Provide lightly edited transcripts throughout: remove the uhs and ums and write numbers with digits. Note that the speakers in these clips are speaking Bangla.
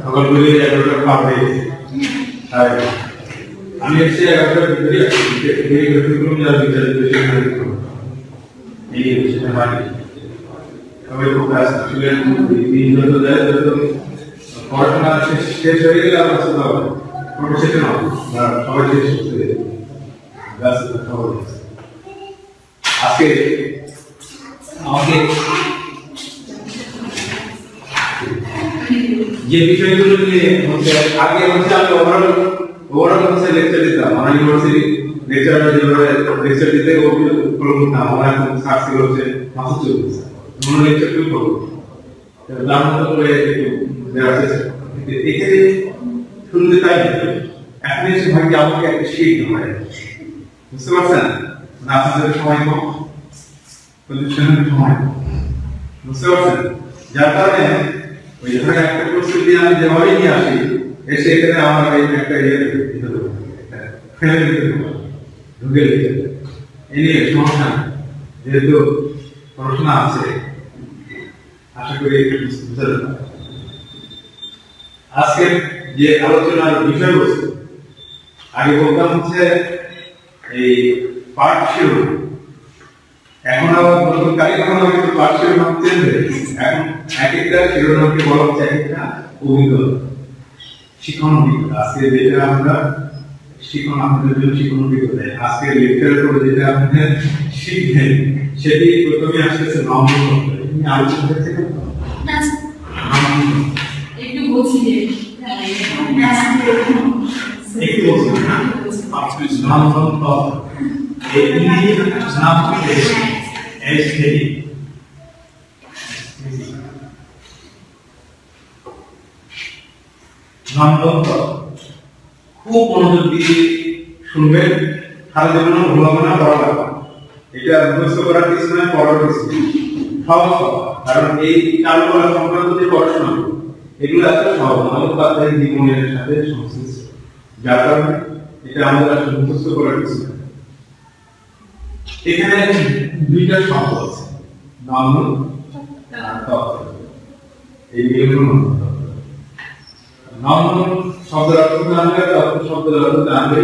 সকাল করে 11টা পার হয়ে গেছে। আর আমি এসে 11টার ভিতরে এই ঘটনাগুলো যারা বিচার করে সেখানে এই বিষয়টা বাড়ি সবাই খুব ব্যস্ত ছিলেন। দিন যত যায় তত পড়াশোনা শেষ হয়ে গেলে আর আসতে হবে ওটা শেষ না সবাই শেষ করতে ব্যস্ত সবাই। আজকে আমাকে যে বিষয়গুলো নিয়ে হচ্ছে আগে হচ্ছে আমি ওভারঅল হচ্ছে লেকচার দিতাম। আমার ইউনিভার্সিটি লেকচারার যেভাবে লেকচার দিতে ওগুলো ফলো করতাম। আমার এখন সার্চিং হচ্ছে মাসে চলছে অন্য লেকচার কেউ ফলো তার মতো করে একটু দেওয়ার চেষ্টা এখানে শুনতে তাই এখন এসে ভাগ্যে আমাকে একটা শিট হয় বুঝতে পারছেন না আপনাদের সময় কম পজিশনের সময় বুঝতে পারছেন যার কারণে ওই ধরনের একটা প্রস্তুতি আমি যেভাবে নিয়ে আসি এসে এখানে আমার এই একটা ইয়ে ফেলে দিতে ঢুকে দিতে এই নিয়ে সমস্যা যেহেতু পড়াশোনা আছে আশা করি একটু বুঝতে পারবেন। আজকের যে আলোচনার বিষয়বস্তু আগে বলতাম হচ্ছে এই পার্ট শিরোনাম। এখন আবার নতুন কারিকুলামে কিন্তু পার্ট শিরোনাম চেঞ্জ হয়ে গেছে। এখন এক একটা শিরোনামকে বলা হচ্ছে এক একটা অভিজ্ঞতা শিক্ষণ অভিজ্ঞতা। আজকে যেটা আমরা শিক্ষণ আপনাদের জন্য শিক্ষণ অভিজ্ঞতা আজকে লেকচার করে যেটা আপনাদের শিখবেন সেটি প্রথমে আসতেছে নম্বর তুমি আলোচনা করতে একটু বলছি যে একটু বলছি নম্বর এই নাম কি এসটি নম্বর খুব মনোযোগ দিয়ে শুনবেন সারা জীবন ভুলবে না পড়া লাগবে এটা মুখস্থ করার কিছু নয় পড়ার কিছু সহজ কারণ এই চালু করা সংক্রান্ত যে পড়াশোনা এগুলো এত সহজ আমাদের বাচ্চাদের জীবনের সাথে সংশ্লিষ্ট যার কারণে এটা আমাদের আসলে মুখস্থ করার কিছু নয়। এখানে দুইটা শব্দ আছে নাম আর তত্ত্ব এই দুইগুলো নাম শব্দের অর্থ জানলে তত্ত্ব শব্দের অর্থ জানলে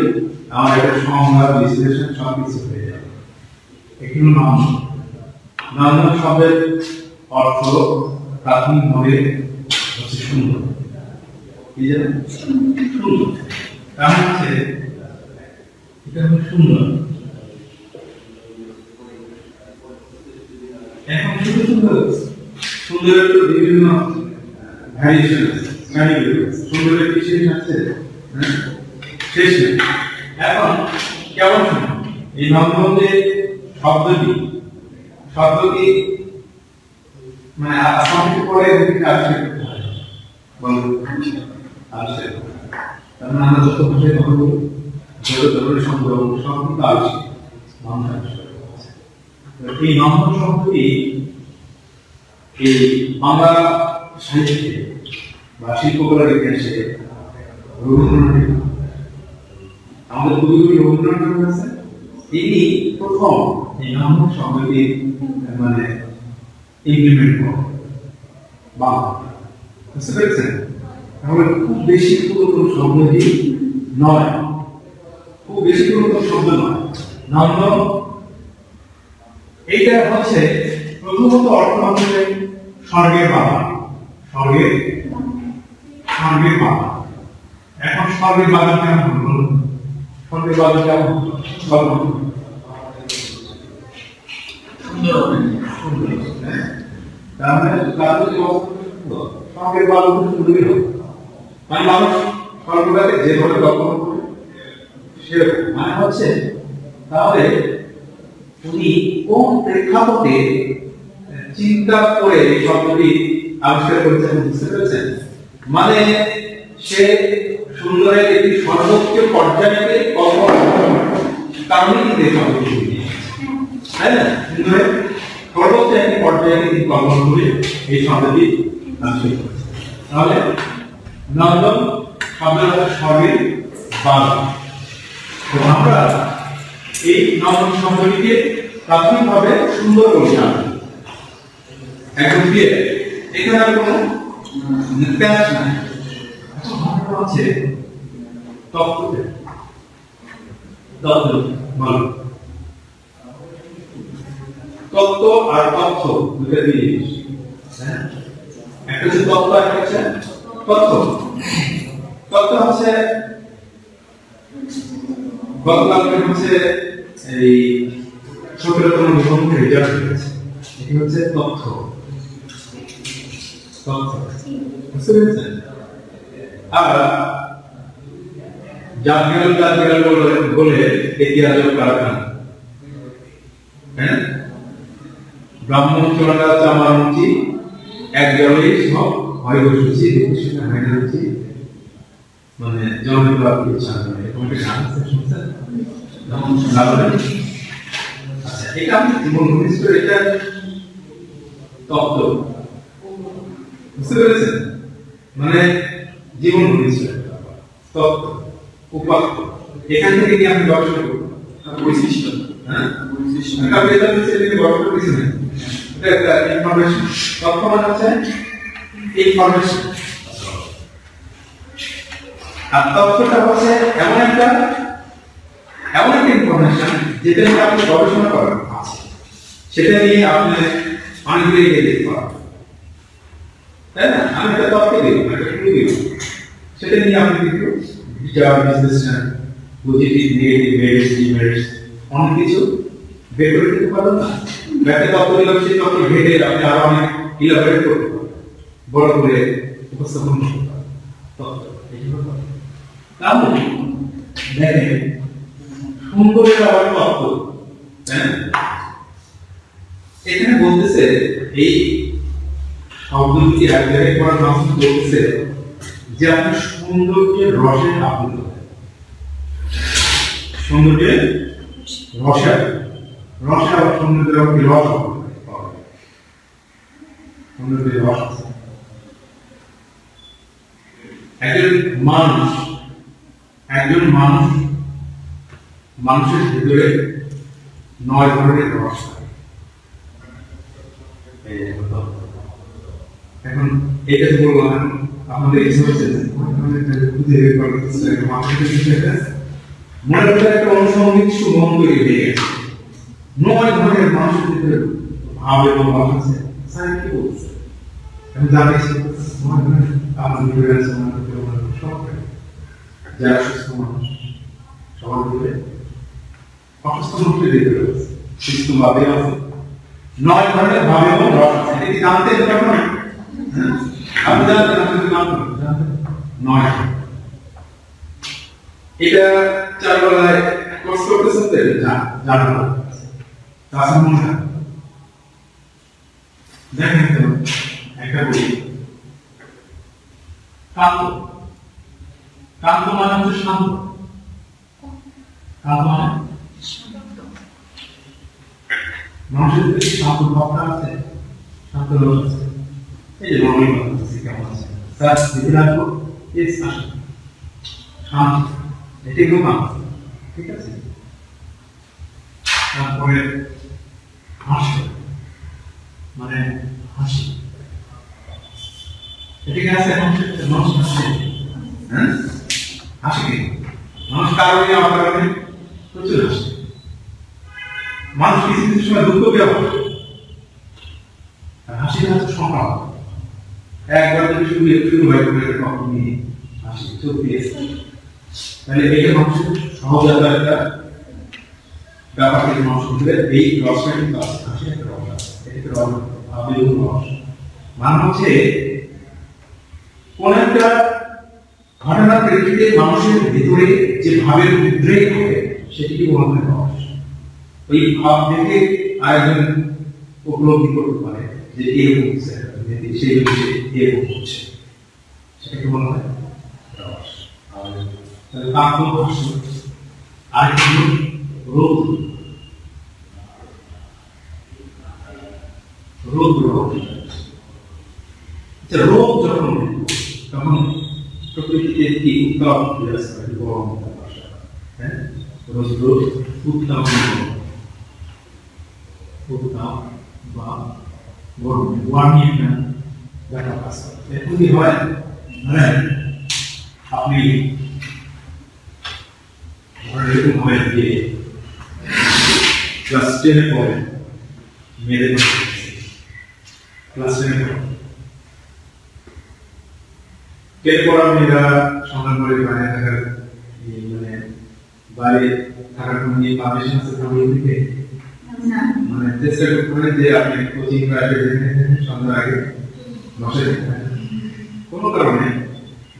আমার একটা সংজ্ঞা বিশ্লেষণ সব কিছু হয়ে যাবে। এখানে নাম শব্দের অর্থ প্রাথমিকভাবে হচ্ছে সুন্দর কি জানেন সুন্দর কারণ হচ্ছে এটা হচ্ছে সুন্দর। এখন শুধু সুন্দরের তো বিভিন্ন ভ্যারিয়েশন আছে সুন্দরের কি শেষ আছে শেষ নেই। এখন কেমন এই নম্বরে শব্দটি মানে আসমানকে পড়ে আসে বলুন আসে কারণ আমরা যত ভাষায় কথা বলি জরুরি শব্দ সব কিন্তু আসে এই নম্বর শব্দটি এই বাংলা সাহিত্যে বা শিল্পকলার ইতিহাসে রবীন্দ্রনাথ আমাদের কবিগুরু রবীন্দ্রনাথ আছে তিনি প্রথম এই নম্বর শব্দটি মানে ইমপ্লিমেন্ট করেন বাংলা বুঝতে পেরেছেন। তাহলে খুব বেশি পুরাতন শব্দটি নয় খুব বেশি পুরাতন শব্দ নয় নম্বর এইটা হচ্ছে প্রথমত অর্থ হচ্ছে স্বর্গের বাবা স্বর্গের বাবা। এখন স্বর্গের বাবা কেমন হল স্বর্গের বাবা কেমন স্বর্গের বাবা সুন্দরই হবে মানে মানুষ স্বর্গটাকে যেভাবে কল্পনা করে সেরকম মানে হচ্ছে তাহলে উনি কোন প্রেক্ষাপটে চিন্তা করে এই শব্দটি আবিষ্কার করেছেন বুঝতে পেরেছেন। মানে সে সুন্দরের একটি সর্বোচ্চ পর্যায়ে কারণে কিন্তু এই শব্দটি তাই না সুন্দরের সর্বোচ্চ একটি পর্যায়ে তিনি কল্পনা করে এই শব্দটি আবিষ্কার করেছেন। তাহলে নন্দন শব্দের অর্থ স্বর্গের বাবা। তো আমরা এই নন্দন শব্দটিকে প্রাথমিকভাবে সুন্দর বলছিলাম একদম দিয়ে এখানে আর কোনো প্যাচ নাই হচ্ছে তত্ত্ব তত্ত্ব বলো তত্ত্ব আর তথ্য দুটো জিনিস হ্যাঁ একটা হচ্ছে তত্ত্ব আর একটা হচ্ছে তথ্য তত্ত্ব হচ্ছে গতকালকে হচ্ছে এই 17তম নিবন্ধন রেজাল্ট হয়েছে এটি হচ্ছে তথ্য তথ্য বুঝতে পেরেছেন আর জাতীয় বলে ইতিহাস কারখানা হ্যাঁ ব্রাহ্মণ চোরা চামারুচি এক জলেই সব হয় বসেছি দেখে হয় না হচ্ছে মানে জলের বাকি ইচ্ছা করে এরকম একটা গান আছে শুনছেন যেমন লাগালেন আচ্ছা এটা আমি জীবন ঘনিষ্ঠ এটা তত্ত্ব বুঝতে পেরেছেন মানে জীবন ঘনিষ্ঠ তত্ত্ব উপাত্ত এখান থেকে কি আমি গবেষণা করব বৈশিষ্ট্য হ্যাঁ বৈশিষ্ট্য এটা বেদা বিষয়ে থেকে গবেষণা কিছু নেই এটা একটা ইনফরমেশন তথ্য মানে হচ্ছে ইনফরমেশন আর তথ্যটা হচ্ছে এমন একটা ইনফরমেশন যেটা নিয়ে আপনি গবেষণা করেন সেটা নিয়ে আপনি অনেকগুলো এগিয়ে যেতে পারবেন তাই না আমি একটা তথ্য দিব একটা ক্লু দিব সেটা নিয়ে আপনি কিন্তু বিচার বিশ্লেষণ পজিটিভ নেগেটিভ মেরিটস ডিমেরিটস অনেক কিছু বের করে দিতে পারবেন না একটা তথ্য দিলাম সেই তথ্য ঘেটে আপনি আরো অনেক ইলাবোরেট করতে পারবেন বড় করে উপস্থাপন করতে পারবেন তথ্য তাহলে দেখেন সুন্দরের আবার তথ্য হ্যাঁ এখানে বলতেছে এই শব্দটি এক জায়গায় করার মাধ্যমে বলতেছে যে আপনি সৌন্দর্যের রসে আপ্লুত সৌন্দর্যের রসে রসে আবার সৌন্দর্যের আপনি রস সৌন্দর্যের রস আছে একজন মানুষের ভিতরে 9 ধরনের রস থাকে এখন এটা তো বললাম আপনাদের কিছু হচ্ছে খুঁজে বের করতে মনে হচ্ছে একটা অনুসন্ধিক সুগন্ধ তৈরি হয়ে গেছে 9 ধরনের মানুষের ভিতরে ভাব এবং রস আছে স্যার কি বলছে আমি জানিয়েছি আপনার ভিতরে আছে সব যারা সুস্থ মানুষ সবার ভিতরে অসুস্থ মানুষের ভিতরে আছে সুস্থ ভাবে আছে 9 ধরনের ভাব এবং রস আছে এটি জানতে কেমন আপনি জানতেন আপনাদের নাম জানতেন 9 এটা চারবেলায় কোর্স করতেছেন তো জানা তাছাড়া মনে হয় দেখেন তো একটা বই কান্ত মানে হচ্ছে শান্ত কান্ত মানে মানুষের যদি শান্ত ভাবটা আছে শান্ত রস আছে এই যে নর্মাল আছে কেমন আছে স্যার ভিতরে আসবো ইয়েস আসুন শান্ত এটি ঘুমা ঠিক আছে তারপরে হাসি মানে হাসি এটি আছে মানুষ হাসে হ্যাঁ হাসি কি মানুষ কারণে আমার কারণে প্রচুর হাসে মানুষ কিছু কিছু সময় দুঃখ পেয়ে হাসিটা হচ্ছে সংখ্যা একবার যদি শুরু হয় তখন নিয়ে হাসি চোখ দিয়েছে তাহলে এটা মানুষের সহজাত একটা ব্যাপার থেকে মানুষ বুঝবে এই রসটা কিন্তু আছে হাসি একটা রস আছে এটাকে রস আবেগ রস মানে হচ্ছে কোন একটা ঘটনার প্রেক্ষিতে মানুষের ভিতরে যে ভাবের উদ্রেক হয় সেটিকে বলা হয় রস ওই ভাব থেকে আরেকজন উপলব্ধি করতে পারে যে এরকম হচ্ছে সেই বিষয়ে এরকম হচ্ছে সেটাকে বলা হয় রস রোগ যখন তখন প্রকৃতিতে কি উত্তাপ গরম উত্তাপ বা গরম ওয়ার্মিং দেখা পাচ্ছে এরকম কি হয় মানে আপনার আপনি এরকম ভাবে দিয়ে ক্লাস 10 এ পড়ে মেয়েদের ক্লাস 10 এ পড়ে কে পড়া মেয়েরা সন্ধান করে বাইরে থাকার মানে বাইরে থাকার কোনো পারমিশন আছে ফ্যামিলি থেকে মানে চেষ্টা করে যে আপনি কোচিং প্রাইভেট সন্ধ্যার আগে বসে কোনো কারণে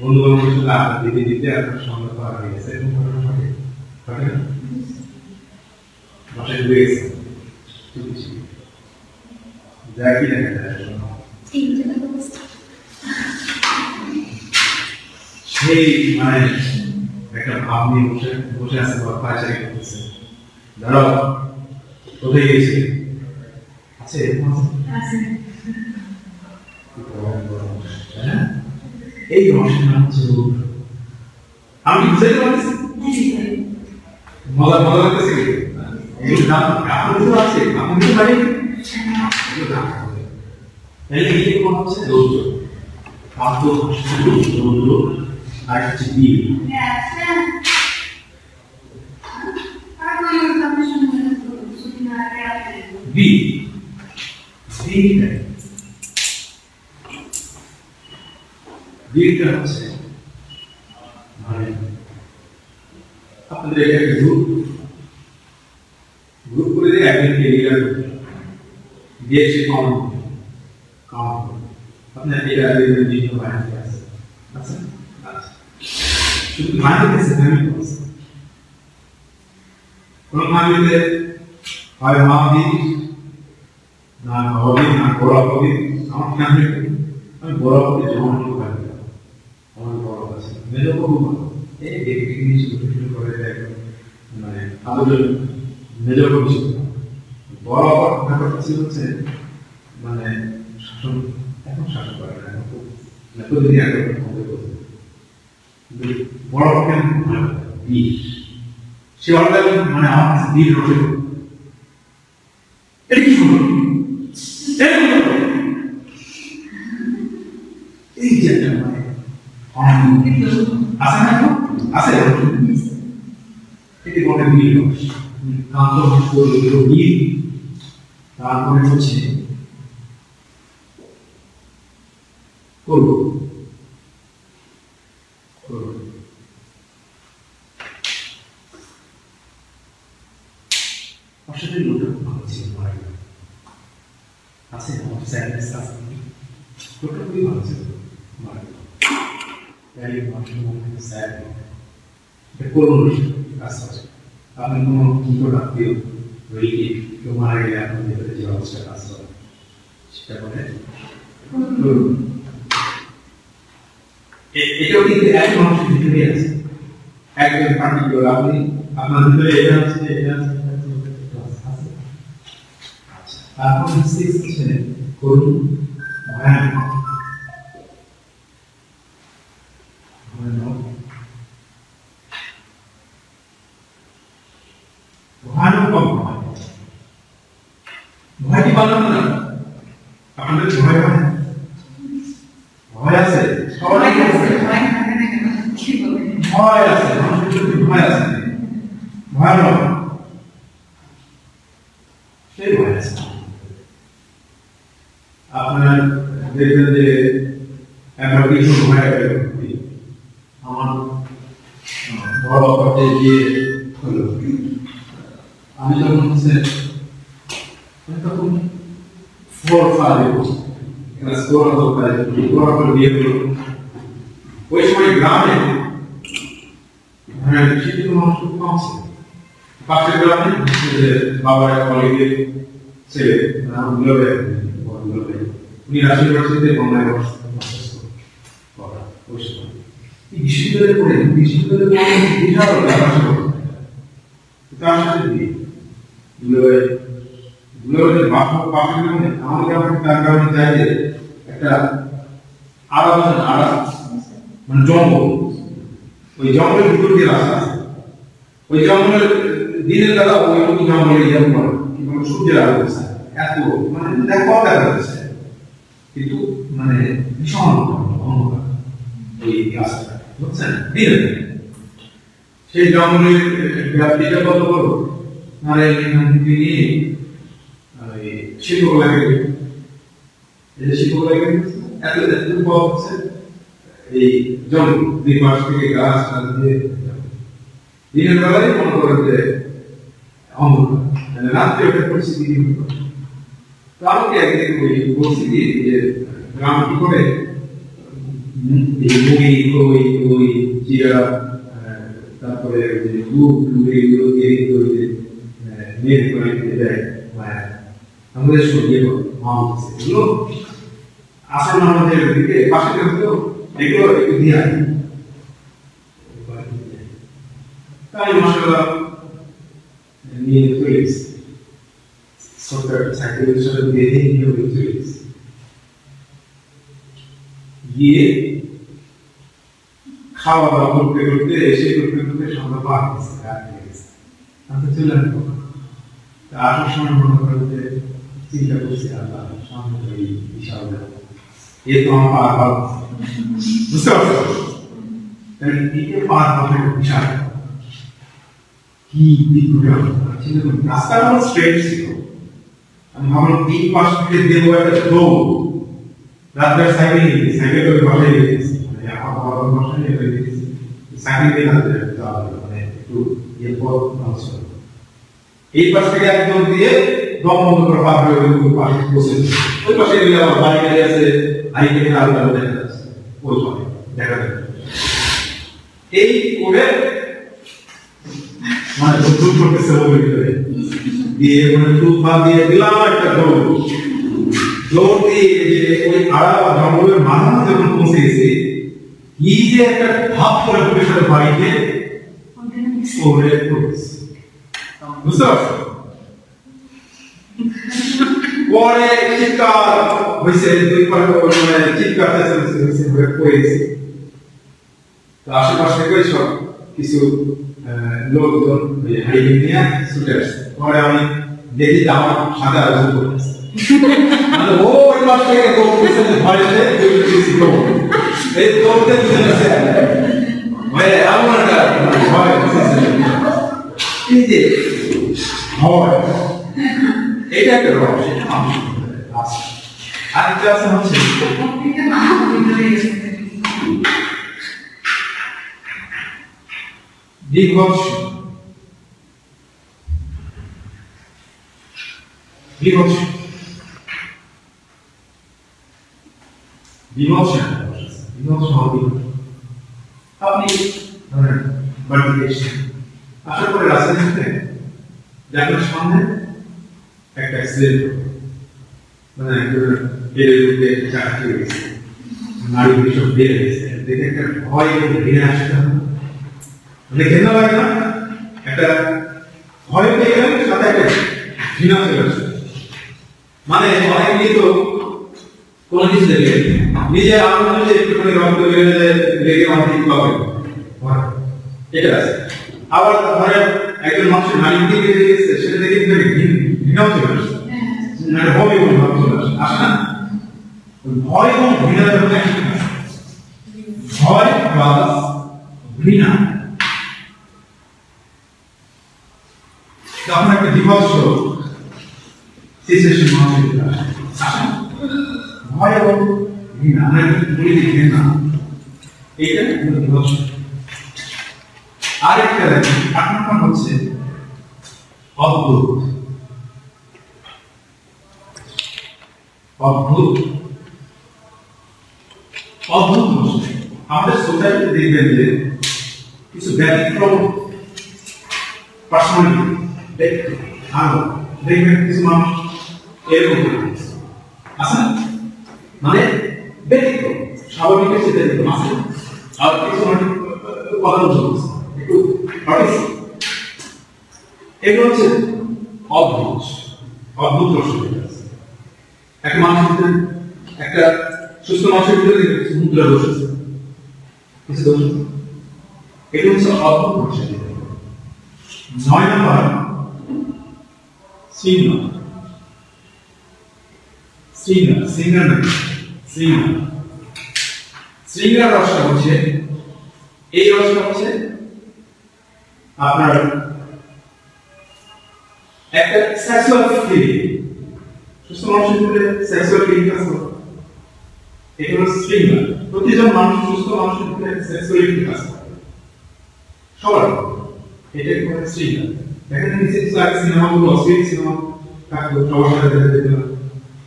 বন্ধু বান্ধবের সাথে আড্ডা দিতে দিতে আপনার সন্ধ্যা পার হয়ে গেছে এরকম ঘটনা ঘটে ঘটে না বাসায় ঘুরে গেছে যা কি দেখা যায় সেই মানে একটা ভাব নিয়ে বসে বসে আছে বা পায়চারি করতেছে ধরো কোথায় গেছি আছে এই রহস্যের নাম হচ্ছে রূপ আমি বুঝাইতে পারছি মজা মজা লাগতেছে এই নাম আপনি তো আছে আপনি তো পারেন তাহলে এই কোন হচ্ছে রৌদ্র পাত্র রৌদ্র আর হচ্ছে বীর বীরটা হচ্ছে মানে আপনাদের একটা গ্রুপ করে দিয়ে একজনকে লিডার দিয়ে সে কম আপনার এটা বিভিন্ন বাহিনী আছে আচ্ছা আচ্ছা শুধু বাহিনী আছে ফ্যামিলি আছে কোন ফ্যামিলিতে হয় মা দিদি না হবি না বড় হবি আমার ফ্যামিলি আমি বড় হতে জমা পারি আমার বড় আছে মেজো খুব ভালো এই দেখতে নিয়ে শুরু করে দেয় মানে আদর মেজো খুব বড় কথা হচ্ছে মানে শাসন এখন শাসন করে না প্রতিদিন আগে বড় কেন বিষ সে অর্ডার মানে আমার কাছে দিন রোটে এটা কি শুনুন এই যে মানে আছে না আছে এটি বলে বিল কান্ত বিল তারপরে হচ্ছে করবো আসলে লোকটা ভালো ছিল আছে আমার স্যাডনেস আছে লোকটা খুবই ভালো ছিল তাই মানুষের মধ্যে স্যাড এটা করুন কাজটা আপনি কোনো কিশোর আত্মীয় রোগীকে কেউ মারা গেলে আপনার ভেতরে যে অবস্থা কাজ করে সেটা বলে এটাও কিন্তু এক মানুষের ভিতরে আছে একজন পার্টিকুলার আপনি আপনার ভিতরে এটা আছে তারপর হচ্ছে করুন ভয়ানক ভয় কি পারলাম না আপনাদের ভয় হয় ভয় আছে সবাই ভয় আছে ভয় আছে ভয়ানক সেই ভয় আছে আপনার দেখবেন যে একবার কিছু ভয় আমার বড় পথে গিয়ে হলো আমি যখন হচ্ছে তখন 4-5 ক্লাস 4 অথবা 5 পড়াশোনা দিয়ে হলো ওই সময় গ্রামে শিক্ষিত মানুষ খুব কম ছিল পাশের গ্রামে বাবার কলেজের ছেলে উনি রাজশাহী ইউনিভার্সিটিতে বাংলায় বিশ্ববিদ্যালয়ে পড়ে বিশ্ববিদ্যালয়ে বিশাল তার সাথে দিয়ে আমাদের তার কারণে চাই যে একটা আলাদা মানে জঙ্গল ওই জঙ্গলের ভিতর দিয়ে রাস্তা আছে ওই জঙ্গলের দিনের বেলা ওই জঙ্গলে ইয়ে করে কিভাবে সূর্যের আলো আছে এত মানে দেখা যাচ্ছে কিন্তু মানে ভীষণ অন্ধকার ওই ওই গাছটা বুঝছেন দিলেন সেই জঙ্গলের ব্যাপ্তিটা কত বড় মানে এখান থেকে নিয়ে শিল্প লাগে এই যে শিল্প লাগে এত এত বড় হচ্ছে এই জঙ্গল দুই পাশ থেকে গাছ টাছ দিয়ে দিনের বেলায় মনে করেন যে অন্ধকার রাত্রে একটা পরিস্থিতি কালকে একদিন ওই বলছি যে গ্রাম কি করে মুগি কই কই জিরা তারপরে এগুলো দিয়ে মেয়ের করে দেয় আমাদের সঙ্গে এগুলো আসল আমাদের দিকে পাশে থাকতো এগুলো একটু দিয়ে আনি তাই মশলা নিয়ে চলে এসেছি সরকার সাইকেলের সাথে বেঁধে নিয়ে চলে এসেছি গিয়ে খাওয়া দাওয়া করতে করতে এসে করতে করতে সন্ধ্যা পার হয়েছে রাত হয়ে গেছে আমি চলে আসবো আসার সময় মনে করে যে চিন্তা করছি আল্লাহ সামনে এই বিশাল এ তো আমার পার হওয়া বুঝতে পারছো একে পার হওয়া বিশাল কি দিকটা রাস্তাটা আমার স্ট্রেট ছিল আমি ভাবলাম তিন পাশ থেকে দেবো একটা দৌড় রাত্রে সাইকেল করে বাসায় গেছি এই পাশ থেকে একদম দিয়ে দম বন্ধ করে পার হয়ে বসে ওই পাশে গেলে আমার বাড়ি গাড়ি আছে হাইকে আলো আলো দেখা যাচ্ছে ওই পাশে দেখা যাচ্ছে এই করে মানে দুধ করতেছে ওর ভিতরে দিয়ে মানে তুফান দিয়ে দিলাম একটা দৌড় দিয়ে ওই আড়া বা জঙ্গলের মাঝামাঝি যখন পৌঁছে গেছে কি যে একটা ভাব করে পুলিশের বাড়িতে ওরে পড়েছে বুঝতে পারছো পরে চিৎকার হয়েছে দুই পাশে মানে চিৎকার হয়েছে পড়েছে তো আশেপাশে থেকে সব কিছু লোকজন হাইওয়ে নিয়ে ছুটে আসছে পরে আমি দেখি আমার সাথে আলোচনা করতেছে মানে ওই পাশ থেকে দৌড়তেছে ভয়েতে দৌড়তেছি দৌড় এই দৌড়তে দিতেছে ভাই এমন একটা ভয় এই যে ভয় এটা একটা রহস্য আর একটা আছে হচ্ছে বিভৎস বিভৎস বিভৎস বিভৎস হবে আপনি ধরেন বাড়িতে এসে আশা করে রাস্তা দেখতে দেখেন সামনে একটা অ্যাক্সিডেন্ট মানে একজন বেড়ে উঠে চাকরি হয়েছে নারী বিষয় বেড়ে গেছে দেখে একটা ভয় এবং ঘৃণা আসতে হবে মানে ঘৃণা লাগে না একটা ভয় পেয়ে গেলে সাথে একটা ঘৃণা চলে আসে মানে অনেকে তো কোনো কিছু দেখে নিজে আনন্দ যে একটুখানি রক্ত বেড়ে যায় লেগে অনেক পাবে এটা আছে আবার ধরেন একজন মানুষের নারী দিকে বেড়ে গেছে সেটা দেখে ঘৃণাও চলে আসে মানে ভয় এবং ভাব চলে আসে আসে না ভয় এবং ঘৃণার মধ্যে ভয় প্লাস ঘৃণা তখন একটা বিভৎস সিচুয়েশন মানুষের আসে ভয় এবং ঘৃণা আমরা বলি যে ঘৃণা এইটা বিভৎস আরেকটা আট নম্বর হচ্ছে অদ্ভুত অদ্ভুত অদ্ভুত আমাদের সোসাইটিতে দেখবেন যে কিছু ব্যতিক্রম পার্সোনালিটি দেখবেন কিছু মানুষ এরকম আছে না মানে ব্যতিক্রম স্বাভাবিকের চেয়ে ব্যতিক্রম আছে আর কিছু মানুষ কথা বলছে একটু এগুলো হচ্ছে অদ্ভুত অদ্ভুত রসদ একটা মানুষের একটা সুস্থ মানুষের ভিতরে মুদ্রা দোষ আছে কিছু দোষ আছে এগুলো হচ্ছে অদ্ভুত রসদ 9 নম্বর সিগন্যাল সিগন্যাল সিগন্যাল সিগন্যাল শৃঙ্গার রসটা হচ্ছে এই রসটা হচ্ছে আপনার একটা সেক্সুয়াল ফিলিং, সুস্থ মানুষের ভিতরে সেক্সুয়াল ফিলিং আছে, এটা হলো শৃঙ্গার। প্রতিজন মানুষ সুস্থ মানুষের ভিতরে সেক্সুয়াল ফিলিং আছে সবার, এটা একটা শৃঙ্গার। দেখেন নিচে কিছু আগে সিনেমাগুলো অশ্লীল সিনেমা থাকতো, সবার সাথে দেখা যেত না,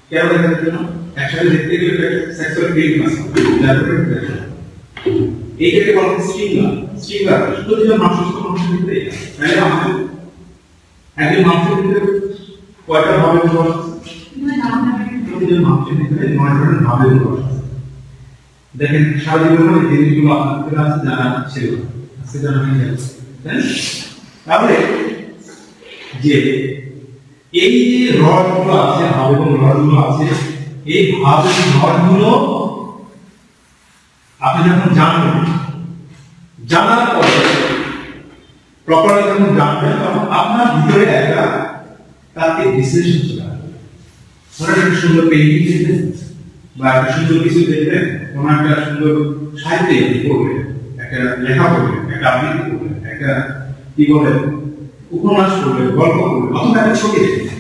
কেন দেখা যেত না? একসাথে দেখতে গেলে একটা সেক্সুয়াল ফিলিং আছে, তারপরে দেখা এইটাকে বলা হয় শৃঙ্গার। শৃঙ্গার প্রতিজন মানুষ সুস্থ মানুষের ভিতরে আছে। তাহলে আমাদের একজন মানুষের ভিতরে কয়টা ভাবে বসবাস আছে? প্রতিজন মানুষের ভিতরে 9 ধরনের ভাবে বসবাস আছে। দেখেন সারা জীবনে এই জিনিসগুলো আপনাদের কাছে জানা ছিল, আজকে জানা হয়ে যাচ্ছে। তাহলে যে এই যে রডগুলো আছে, ভাব এবং রডগুলো আছে, এই ভাব এবং রডগুলো আপনি যখন জানবেন, জানার পরে প্রপারলি যখন জানবেন, তখন আপনার ভিতরে একটা তাকে বিশ্লেষণ চলে আসবে। ধরেন একটা সুন্দর পেইন্টিং দেখবেন বা একটা সুন্দর কিছু দেখবেন, কোনো একটা সুন্দর সাহিত্য পড়বেন, একটা লেখা পড়বেন, একটা আবৃত্তি পড়বেন, একটা কি বলে উপন্যাস পড়বেন, গল্প পড়বেন, অথবা একটা ছবি দেখবেন,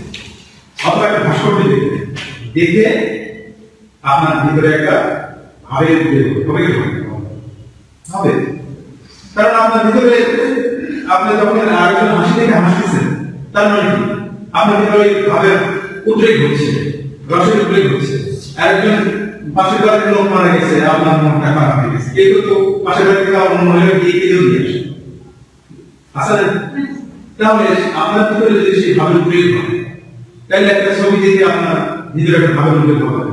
অথবা একটা ভাস্কর্য দেখবেন, দেখে আপনার ভিতরে একটা ভাবের উদ্রেক হবে। কারণ আপনার ভিতরে আপনি যখন আরেকজন হাসি দেখে হাসতেছেন, তার মানে কি আপনার ভিতরে ভাবের উদ্রেক হচ্ছে, রসের উদ্রেক হচ্ছে। আরেকজন পাশের বাড়ির লোক মারা গেছে, আপনার মনটা খারাপ হয়ে গেছে, কেউ তো পাশের বাড়ি থেকে অন্য মহিলা গিয়ে কেঁদেও নিয়ে আসে, আসলে তাহলে আপনার ভিতরে যদি সেই ভাবের উদ্রেক হয়, তাহলে একটা ছবি দেখে আপনার ভিতরে একটা ভাবের উদ্রেক হবে।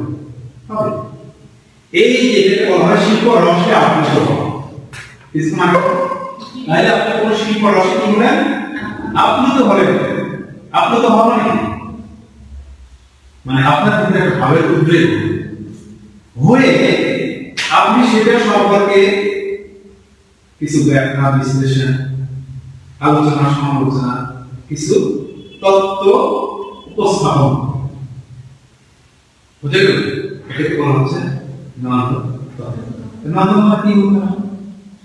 এই যেটাকে বলা হয় শিল্প রসে আপ্লুত হওয়া। তাহলে আপনি কোন শিল্প রসে কি হলেন? আপ্লুত হলেন। আপ্লুত হওয়া মানে আপনার ভিতরে একটা ভাবের উদ্রেক হয়ে আপনি সেটা সম্পর্কে কিছু ব্যাখ্যা, বিশ্লেষণ, আলোচনা, সমালোচনা, কিছু তত্ত্ব উপস্থাপন বুঝে গেল? এটাকে বলা হচ্ছে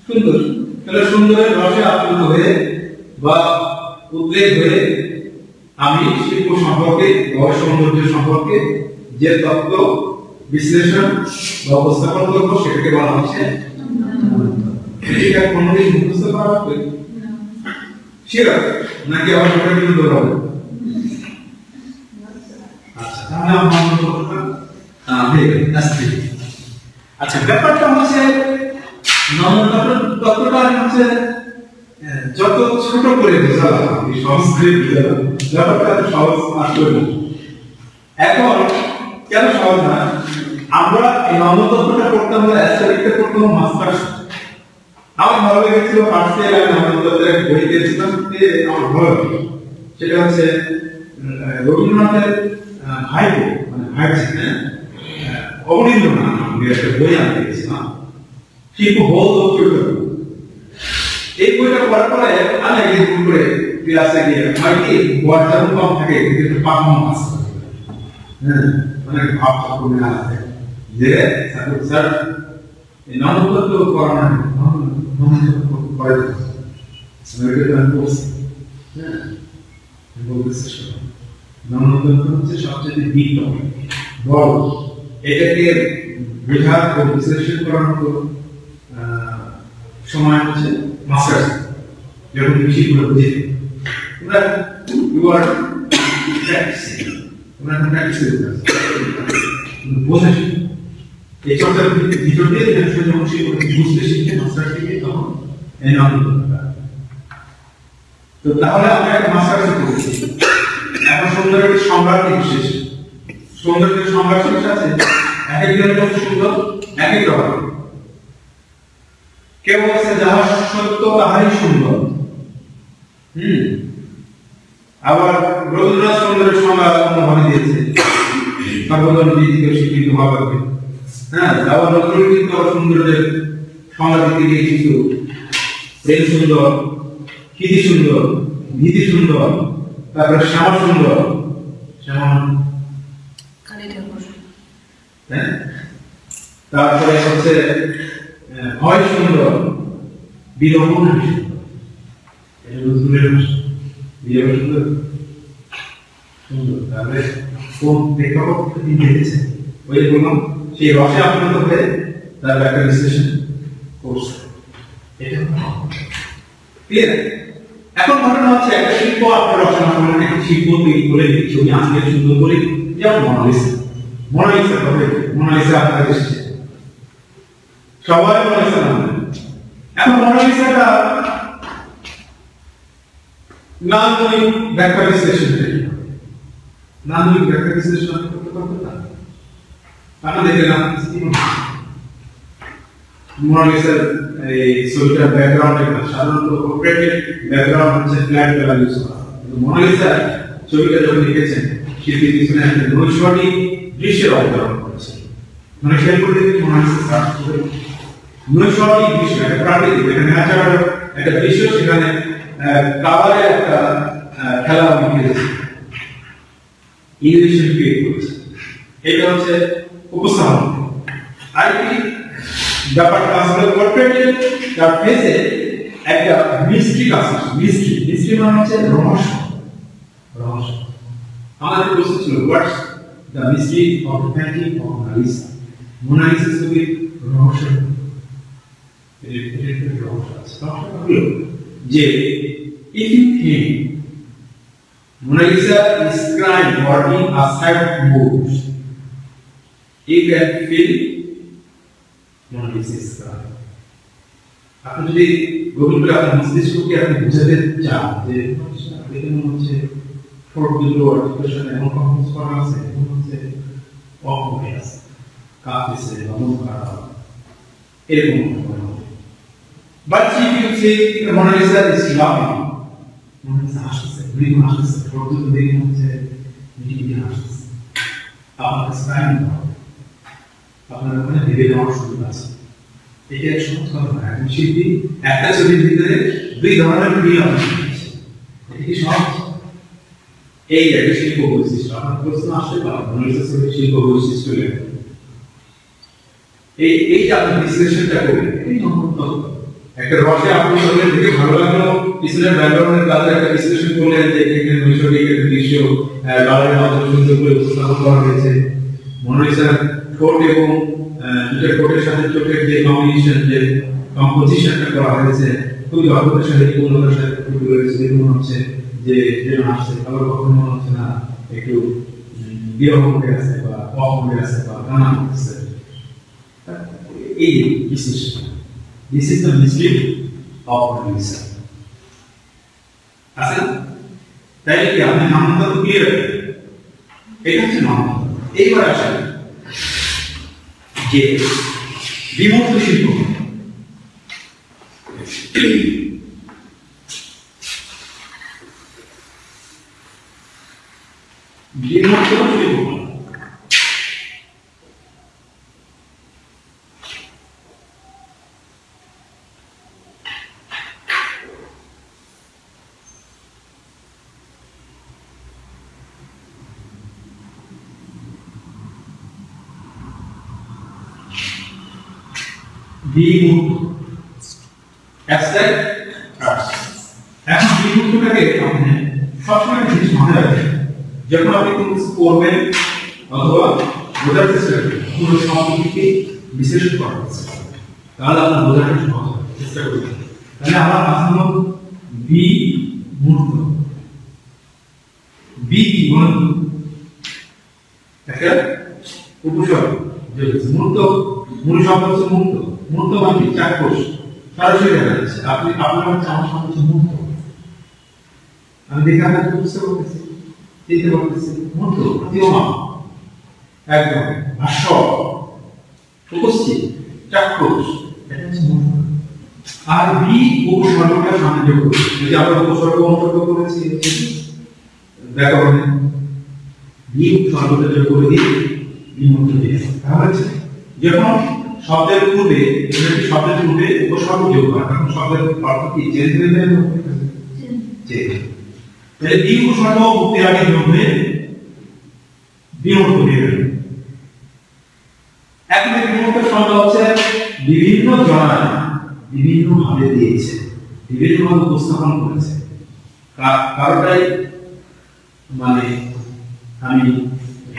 সুন্দর। তাহলে সুন্দরের রসে আপ্লুত হয়ে বা উদ্রেক হয়ে আমি শিল্প সম্পর্কে বা সৌন্দর্য সম্পর্কে যে তত্ত্ব বিশ্লেষণ বা উপস্থাপন করবো, সেটাকে বলা হচ্ছে এটা কোনদিন মুখস্থ করা হবে শিরা নাকি আবার সেটা কিন্তু হবে? আচ্ছা, তাহলে আচ্ছা, ব্যাপারটা হচ্ছে তত্ত্বটা হচ্ছে যত ছোট করে বোঝালাম সংস্কৃত ব্যাপারটা সহজ আসলে না। এখন কেন সহজ না? আমরা এই নমতত্ত্বটা করতাম, অ্যাস্ট্রোলিকটা করতাম মাস্টার্স। আমার ভালো লেগেছিল পার্সিয়াল আর নমতত্ত্বের বই দিয়েছিলাম, আমার ভালো লাগে। সেটা হচ্ছে রবীন্দ্রনাথের ভাইপো, মানে ভাই অবনীন্দ্রনাথ একটা বই আনতে গেছিলাম, শিল্প বোধ। এই বইটা পড়ার পরে আমি একদিন করে ক্লাসে গিয়ে কি বর্ষা কম থাকে কিন্তু পারফর্ম আছে, অনেক ভাব করে আসে যে স্যার এই নমতত্ত্ব করানো করে নমতত্ত্ব হচ্ছে সবচেয়ে ডিপ বড়। এটাকে বোঝার ও বিশ্লেষণ করার মতো সময় হচ্ছে মাস্টার্স, যখন বেশি করে বুঝে তোমরা ইউ আর প্র্যাকটিসিং, তোমরা এখন প্র্যাকটিস করতে বোঝা শিখো। এই চর্চার ভিতর দিয়ে যখন সে বুঝতে শিখে মাস্টার্স শিখে, তখন এই নমতত্ত্বটা। তো তাহলে আমরা একটা মাস্টার্স করেছি। এখন সৌন্দর্যের সম্রাট বিশেষ, সৌন্দর্যের সম্রাট বিশেষ আছে, এক একজনের মতো সুন্দর এক এক রকম। কেউ বলছে যাহা সত্য তাহাই সুন্দর। আবার রবীন্দ্রনাথ সুন্দরের সংজ্ঞা অন্যভাবে দিয়েছে, সর্বজন দিদিকে স্বীকৃত হওয়া হবে। হ্যাঁ, আবার নজরুল কিন্তু সৌন্দর্যের সংজ্ঞা দিতে গিয়ে কিছু প্রেম সুন্দর, কীর্তি সুন্দর, ভীতি সুন্দর, তারপরে শ্যামা সুন্দর, তারপরে হচ্ছে হয় সুন্দর বিরহ না এটা নজরুলের ভাষা বিরহ সুন্দর সুন্দর তাহলে কোন প্রেক্ষাপট তিনি দেখেছেন ওই যে বললাম সেই রসে আপ্লুত হয়ে তার ব্যাখ্যা বিশ্লেষণ করছে এটা ক্লিয়ার এখন ঘটনা হচ্ছে একটা শিল্প আপনার রচনা করলেন একটা শিল্প তৈরি করে ছবি আঁকলে সুন্দর করে যেমন মোনালিসা হবে মোনালিসা আপনার এসেছে সবাই মোনালিসা নাম এখন মোনালিসাটা নান্দনিক ব্যাখ্যা বিশ্লেষণ নান্দনিক ব্যাখ্যা বিশ্লেষণ করতে পারবেন না আপনারা দেখলেন মোনালিসার এই ছবিটার ব্যাকগ্রাউন্ড একটা সাধারণত পোর্ট্রেটের ব্যাকগ্রাউন্ড হচ্ছে ফ্ল্যাট কালার ইউজ করা কিন্তু মোনালিসা ছবিটা যখন লিখেছেন শিল্পী পিছনে একটা নৈসর্গিক দৃশ্যের অবতারণ করেছেন মানে খেয়াল করে দেখুন মোনালিসা সার্চ করে নৈসর্গিক দৃশ্য একটা প্রাকৃতিক একটা ন্যাচারাল একটা দৃশ্য সেখানে কালারের একটা খেলা লিখেছে ইলিউশন ক্রিয়েট করেছে এটা হচ্ছে উপস্থাপন আরেকটি ব্যাপারটা আসলে পোর্ট্রেটের তার ফেসে একটা মিস্ট্রি কাজ মিস্ট্রি মানে হচ্ছে রহস্য আমাদের প্রশ্ন ছিল what's the mystery of the painting of Mona Lisa ছবির রহস্য যে if you think Mona Lisa is crying or in a sad mood you can feel Mona Lisa is crying আপনি যদি গভীর করে আপনার মস্তিষ্ককে আপনি বুঝাতে চান যে দেখে মনে হচ্ছে ফোর্ট দুটো আর্টিকুলেশন এমন কম্পোজ করা আছে মনে হচ্ছে অকমে আছে কাঁপতেছে বা মন খারাপ এরকম মনে হবে But if you say Mona Lisa is laughing, Mona Lisa হাসছে, মৃদু হাসছে, ফটো তো দেখে হচ্ছে মৃদু হাসছে। আপনার স্টাইল আপনার ওখানে ভেবে নেওয়ার সুযোগ আছে। এটা এক চমৎকার ব্যাপার। একজন শিল্পী একটা ছবির ভিতরে দুই ধরনের ক্রিয়া আছে। এটা কি সহজ? এই একটা শিল্প বৈশিষ্ট্য। আপনার প্রশ্ন আসতে পারে Mona Lisa ছবির শিল্প বৈশিষ্ট্য লেখা। এই আপনি বিশ্লেষণটা করবেন। এই সম্পূর্ণ একটা রসে আপনি করলেন দেখে ভালো লাগলো পিছনের ব্যাকগ্রাউন্ডের কাজে একটা বিশ্লেষণ করলেন যে এখানে নৈসর্গিক একটা দৃশ্য কালারের মাধ্যমে সুন্দর করে উপস্থাপন করা হয়েছে মোনালিসার ঠোঁট এবং দুটো ঠোঁটের সাথে চোখের যে কম্বিনেশন যে কম্পোজিশনটা করা হয়েছে খুবই অদ্ভুতের সাথে পূর্ণতার সাথে ফুটে রয়েছে দেখুন হচ্ছে যে যেন আসছে আবার কখনো মনে হচ্ছে না একটু বিরহ হয়ে আছে বা অফ হয়ে আছে বা গানা হচ্ছে এই বিশ্লেষণ This is the mystery of Mona Lisa. আছে তাই কি আপনি নামটা তো ক্লিয়ার এটা হচ্ছে নাম এইবার আসেন যে বিমূর্ত শিল্প বিমূর্ত শিল্প abstract arts এখন বিমূর্তটাকে আপনি সবসময় জিনিস মনে রাখবেন যখন আপনি কোনো কিছু করবেন অথবা বোঝার চেষ্টা করবেন পুরো সংস্কৃতিকে বিশ্লেষণ করার চেষ্টা করবেন তাহলে আপনার বোঝাটা সহজ হবে চেষ্টা করবেন তাহলে আমার আসল বিমূর্ত বি কি বলুন একটা উপসর্গ যে মূর্ত মূল শব্দ হচ্ছে মুক্ত মুক্ত মানে চাক্ষুষ সরাসরি দেখা যাচ্ছে আপনি আপনার কাছে আমার সামনে হচ্ছে মুক্ত আমি দেখে আপনাকে বুঝতে পারতেছি চিনতে পারতেছি মুক্ত প্রতীয়মান একদম ভাষ্য উপস্থিত চাক্ষুষ এটা হচ্ছে মুক্ত আর বি উপসর্গটা সামনে যোগ করছি যদি আমরা উপসর্গ অনুসর্গ করেছি ব্যাকরণে বি উপসর্গটা যোগ করে দিই বিমূর্ত দিয়েছে তাহলে যখন শব্দের পূর্বে শব্দের পূর্বে উপসর্গ যোগ হয় তখন শব্দের অর্থ কি চেঞ্জ হয়ে যায় চেঞ্জ তাহলে এই উপসর্গ মুক্তি আগে যোগ হয়ে বিমূর্ত হয়ে গেল এখন বিমূর্ত শব্দ হচ্ছে বিভিন্ন রচনায় বিভিন্নভাবে দিয়েছে, বিভিন্নভাবে উপস্থাপন করেছে। কারোটাই মানে আমি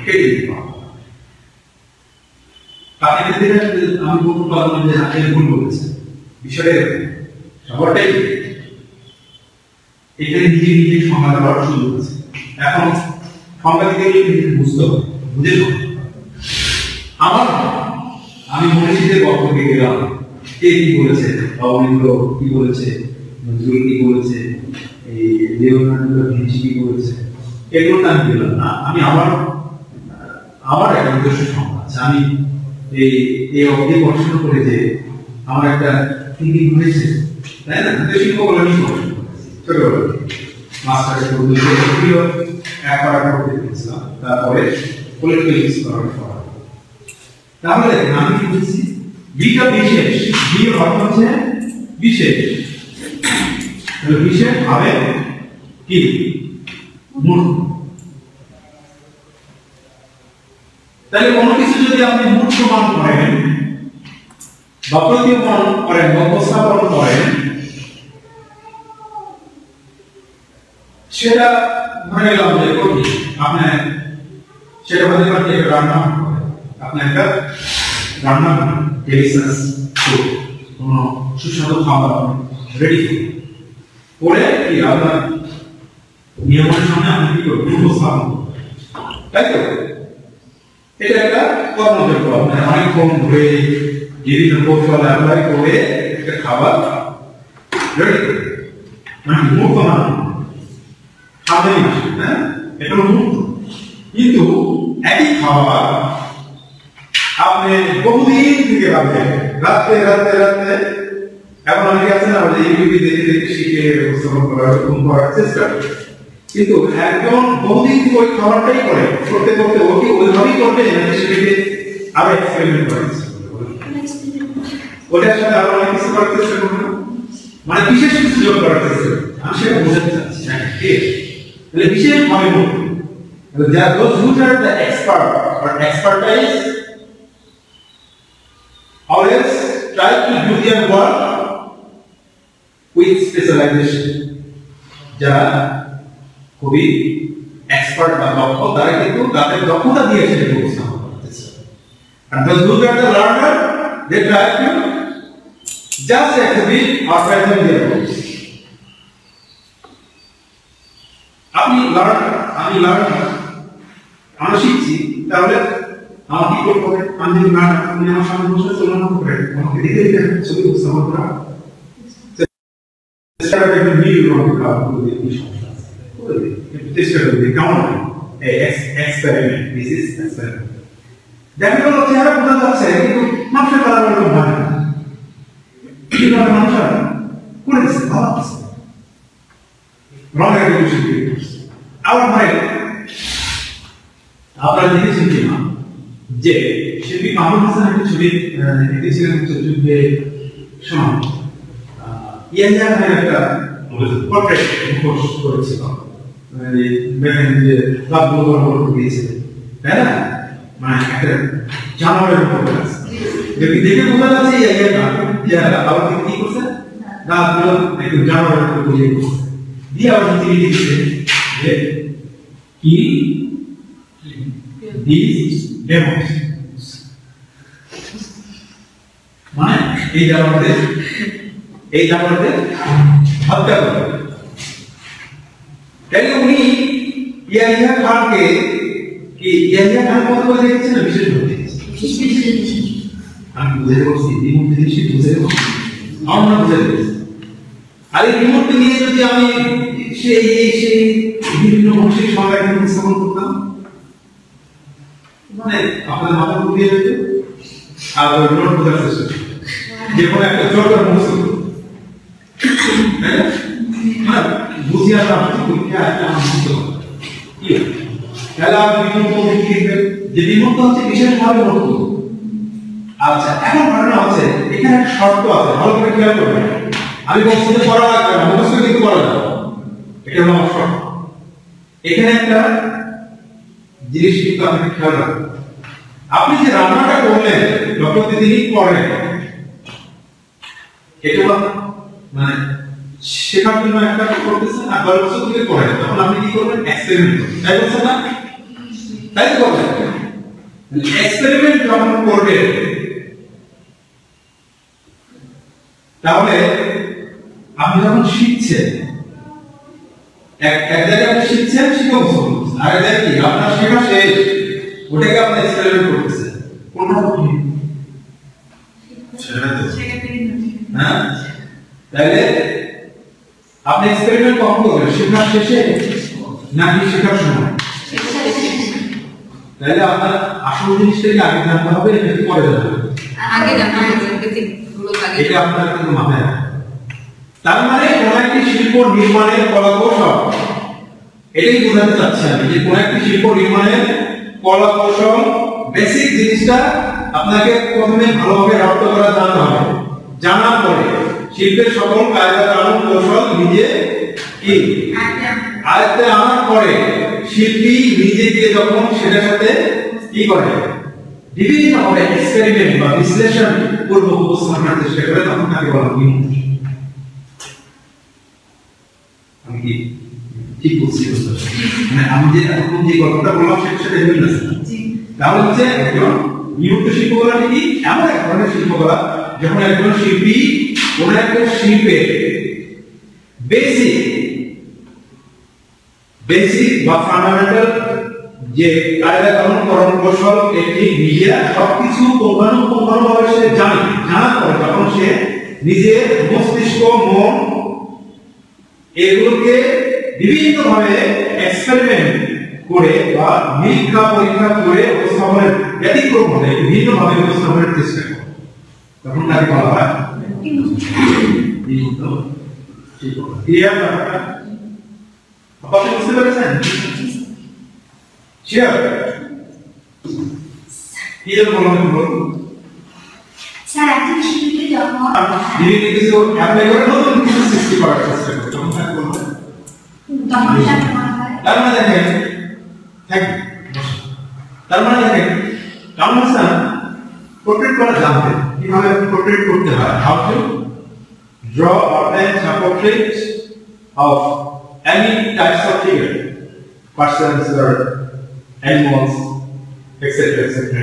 কেটে দিতে পারবো না। তাকে আমি বলতে পারবো যে আপনি ভুল বলেছেন, বিষয়টা সবারটাই এখানে নিজে নিজে সংজ্ঞা দেওয়ার সুযোগ আছে। এখন সংজ্ঞা দিতে গেলে বুঝতে হবে, বুঝে আমার আমি মনীষীদের বক্তব্যে গেলাম, কে কি বলেছে, অবনীন্দ্র কি বলেছে, নজরুল কি বলেছে, এই লিওনার্দো দা ভিঞ্চি কি বলেছে, এগুলো আমি বললাম না। আমি আমার একটা নিজস্ব সংজ্ঞা আছে। আমি এই অবধি পড়াশোনা করে যে আমার একটা থিঙ্কিং হয়েছে, তাই না? শিক্ষকগুলো আমি ছোটবেলা মাস্টারের প্রিয় একবার করতে দিয়েছিলাম, তারপরে পলিটিক্যাল ইউজ করার পর তাহলে আমি কি বলছি, বিটা বিশেষ, বি অর্থ হচ্ছে বিশেষ, বিশেষ ভাবে কি মূর্ত। তাহলে কোনো কিছু যদি আপনি মূর্তমান করেন বা প্রতীয়মান করেন বা উপস্থাপন করেন, সেটা ধরে নিলাম যে কঠিন, আপনি সেটা হতে পারে রান্না, আপনি একটা রান্না ডেলিশিয়াস ফুড, কোনো সুস্বাদু খাবার রেডি করে কি আপনার নিয়মের সামনে আপনি কি করবেন, উপস্থাপন করবেন, তাই তো? এটা একটা কর্মযোগ্য, আপনার অনেকক্ষণ ধরে বিভিন্ন কৌশল অ্যাপ্লাই করে একটা খাবার রেডি করবেন, মানে মুহূর্ত না সামনে আসে, হ্যাঁ, এটা মুহূর্ত। কিন্তু একই খাবার আপনি বহুদিন থেকে রাখতে এখন অনেকে আছে না যে ইউটিউবে দেখে দেখে শিখে উপস্থাপন করার চেষ্টা করে, কিন্তু একজন বহুদিন থেকে ওই খাবারটাই করতে ওকে ওইভাবেই করবে, সেটাকে আরো এক্সপেরিমেন্ট করার চেষ্টা করে, ওটার সাথে আরো অনেক কিছু করার চেষ্টা করবে, মানে বিশেষ কিছু যোগ করার চেষ্টা করবে। আমি সেটা বোঝাতে চাচ্ছি, হ্যাঁ ঠিক। তাহলে বিশেষভাবে বলতে those who are the expert or expertise always try to do their work with specialization. যারা খুবই এক্সপার্ট বা দক্ষ, তারা কিন্তু তাদের দক্ষতা দিয়ে সেটা উপস্থাপন করতেছে। And those who are the learner, they try to just exhibit or present their works. আমি লার্নার, আমরা শিখছি, তাহলে আমার কি করতে হবে? আমি যদি না আপনি আমার সামনে বসে তুলনা করেন, আমাকে দেখে দেখে ছবি উপস্থাপন করা, চেষ্টা করবেন মিল রঙ কাজ করতে, কি সমস্যা আছে চেষ্টা করবেন, কেমন হয় এক্সপেরিমেন্ট, দিস ইজ এক্সপেরিমেন্ট। দেখা গেল চেহারা বোঝা যাচ্ছে, কিন্তু মানুষের কথা বলতে হয় না, কিভাবে মানুষের করেছে ভালো আছে রঙের কিছু শিখতে। আবার ভাই আপনারা দেখেছেন কিনা যে শিল্পী কামরুল হাসান একটা ছবি এঁকেছিলেন যুদ্ধে সময়, ইয়াহিয়া খানের একটা পোর্ট্রেট মুখোশ করেছিল, দেখেন যে লাভগুলো বড় দিয়েছিলেন, তাই না? মানে একটা জানোয়ারের উপর আছে, যদি দেখে বোঝা যাচ্ছে ইয়াহিয়া খান আবার কি করছে, দাঁতগুলো একটু জানোয়ারের উপর দিয়ে করছে, দিয়ে আবার তিনি লিখছে যে কি these demons, মানে এই জানোয়ারদের হত্যা করে। তাই উনি ইয়াহিয়া খানকে কি ইয়াহিয়া খান কত করে দেখেছেন না বিশেষ করে দেখেছেন, আমি বুঝে বলছি রিমোট জিনিস বুঝে আমরা বুঝে গেছি। আর এই রিমোট নিয়ে যদি আমি সেই বিভিন্ন বংশের সংজ্ঞা উপস্থাপন করতাম, মানে আপনাদের মাথা ঘুরিয়ে যেত, আর ওই নোট বোঝার চেষ্টা যে কোনো একটা ছোট মুহূর্ত বুঝিয়ে আসা পরীক্ষা আসলে আমার বুঝতে হবে কি তাহলে আপনি যে বিমুক্ত হচ্ছে বিশেষভাবে মুক্ত। আচ্ছা, এখন ঘটনা হচ্ছে এখানে একটা শর্ত আছে, ভালো করে খেয়াল করবেন। আমি বলছি যে পড়া লাগবে না, মুখস্থ কিন্তু করা যাবে, এটা হলো আমার শর্ত। এখানে একটা জিনিস কিন্তু আপনাকে খেয়াল রাখবেন, আপনি যে রান্নাটা করলেন বা প্রতিদিনই করেন, এটা মানে শেখার জন্য একটা করতেছেন আর 12 বছর থেকে পড়েন, তখন আপনি কি করবেন? এক্সপেরিমেন্ট করবেন, তাই বলছেন না? তাই তো করবেন। এক্সপেরিমেন্ট যখন করবেন তাহলে আপনি যখন শিখছেন, এক জায়গায় আপনি শিখছেন, শিখে বসে আর এক জায়গায় কি আপনার শেখা শেষ, ওটাকে আপনি এক্সপেরিমেন্ট করতেছেন। কোনটা কি? হ্যাঁ, তাহলে আপনি এক্সপেরিমেন্ট কখন করবেন? শেখার শেষে নাকি শেখার সময়? তাহলে আপনার আসল জিনিসটাকে আগে জানতে হবে, এটা কি পরে জানতে হবে? আগে জানতে হবে, এটা আপনার কিন্তু মাথায় রাখতে হবে। তার মানে কোন একটি শিল্প নির্মাণের কলা কৌশল, এটাই বোঝাতে চাচ্ছি আমি যে কোন একটি শিল্প নির্মাণের কলা কৌশল বেসিক জিনিসটা আপনাকে প্রথমে ভালোভাবে রপ্ত করা জানতে হবে। জানার পরে শিল্পের সকল কায়দা কানুন কৌশল নিজে কি আয়ত্তে আনার পরে শিল্পী নিজে গিয়ে যখন সেটার সাথে কি করে, বিভিন্ন ভাবে এক্সপেরিমেন্ট বা বিশ্লেষণ পূর্বক উপস্থাপনের চেষ্টা করে, তখন তাকে বলা হয় বিমূর্ত। আমি কি ঠিক বলছি? মানে আমি যে এখন যে গল্পটা বললাম সেটার সাথে মিল আছে। তাহলে হচ্ছে একজন বিমূর্ত শিল্পকলা কি এমন এক ধরনের শিল্পকলা যখন একজন শিল্পী কোন একটা শিল্পের বেসিক বা ফান্ডামেন্টাল যে কায়দা কানুন করণ কৌশল এটি নিজেরা সবকিছু পুঙ্খানুপুঙ্খভাবে সে জানার পরে তখন সে নিজের মস্তিষ্ক মন এগুলোকে বিভিন্ন ভাবে এক্সপেরিমেন্ট করে বা পরীক্ষা করে উপস্থাপনের ব্যতিক্রম হলে বিভিন্ন ভাবে উপস্থাপনের চেষ্টা করে, তখন তাকে বলা হয় বিমূর্ত শিল্পকলা। ক্লিয়ার ব্যাপারটা? আপনি বুঝতে পেরেছেন? শিওর? কি যেন বলুন। স্যার একজন শিল্পী যখন বিভিন্ন কিছু অ্যাপ্লাই করে নতুন কিছু সৃষ্টি করার চেষ্টা করে, তখন তাকে বলবেন তার মানে দেখেন কারণ স্যার পোর্ট্রেট করা জানতেন, কিভাবে পোর্ট্রেট করতে হয়, how to draw or paint a portrait of any types of figure, persons or animals etcetera etcetera.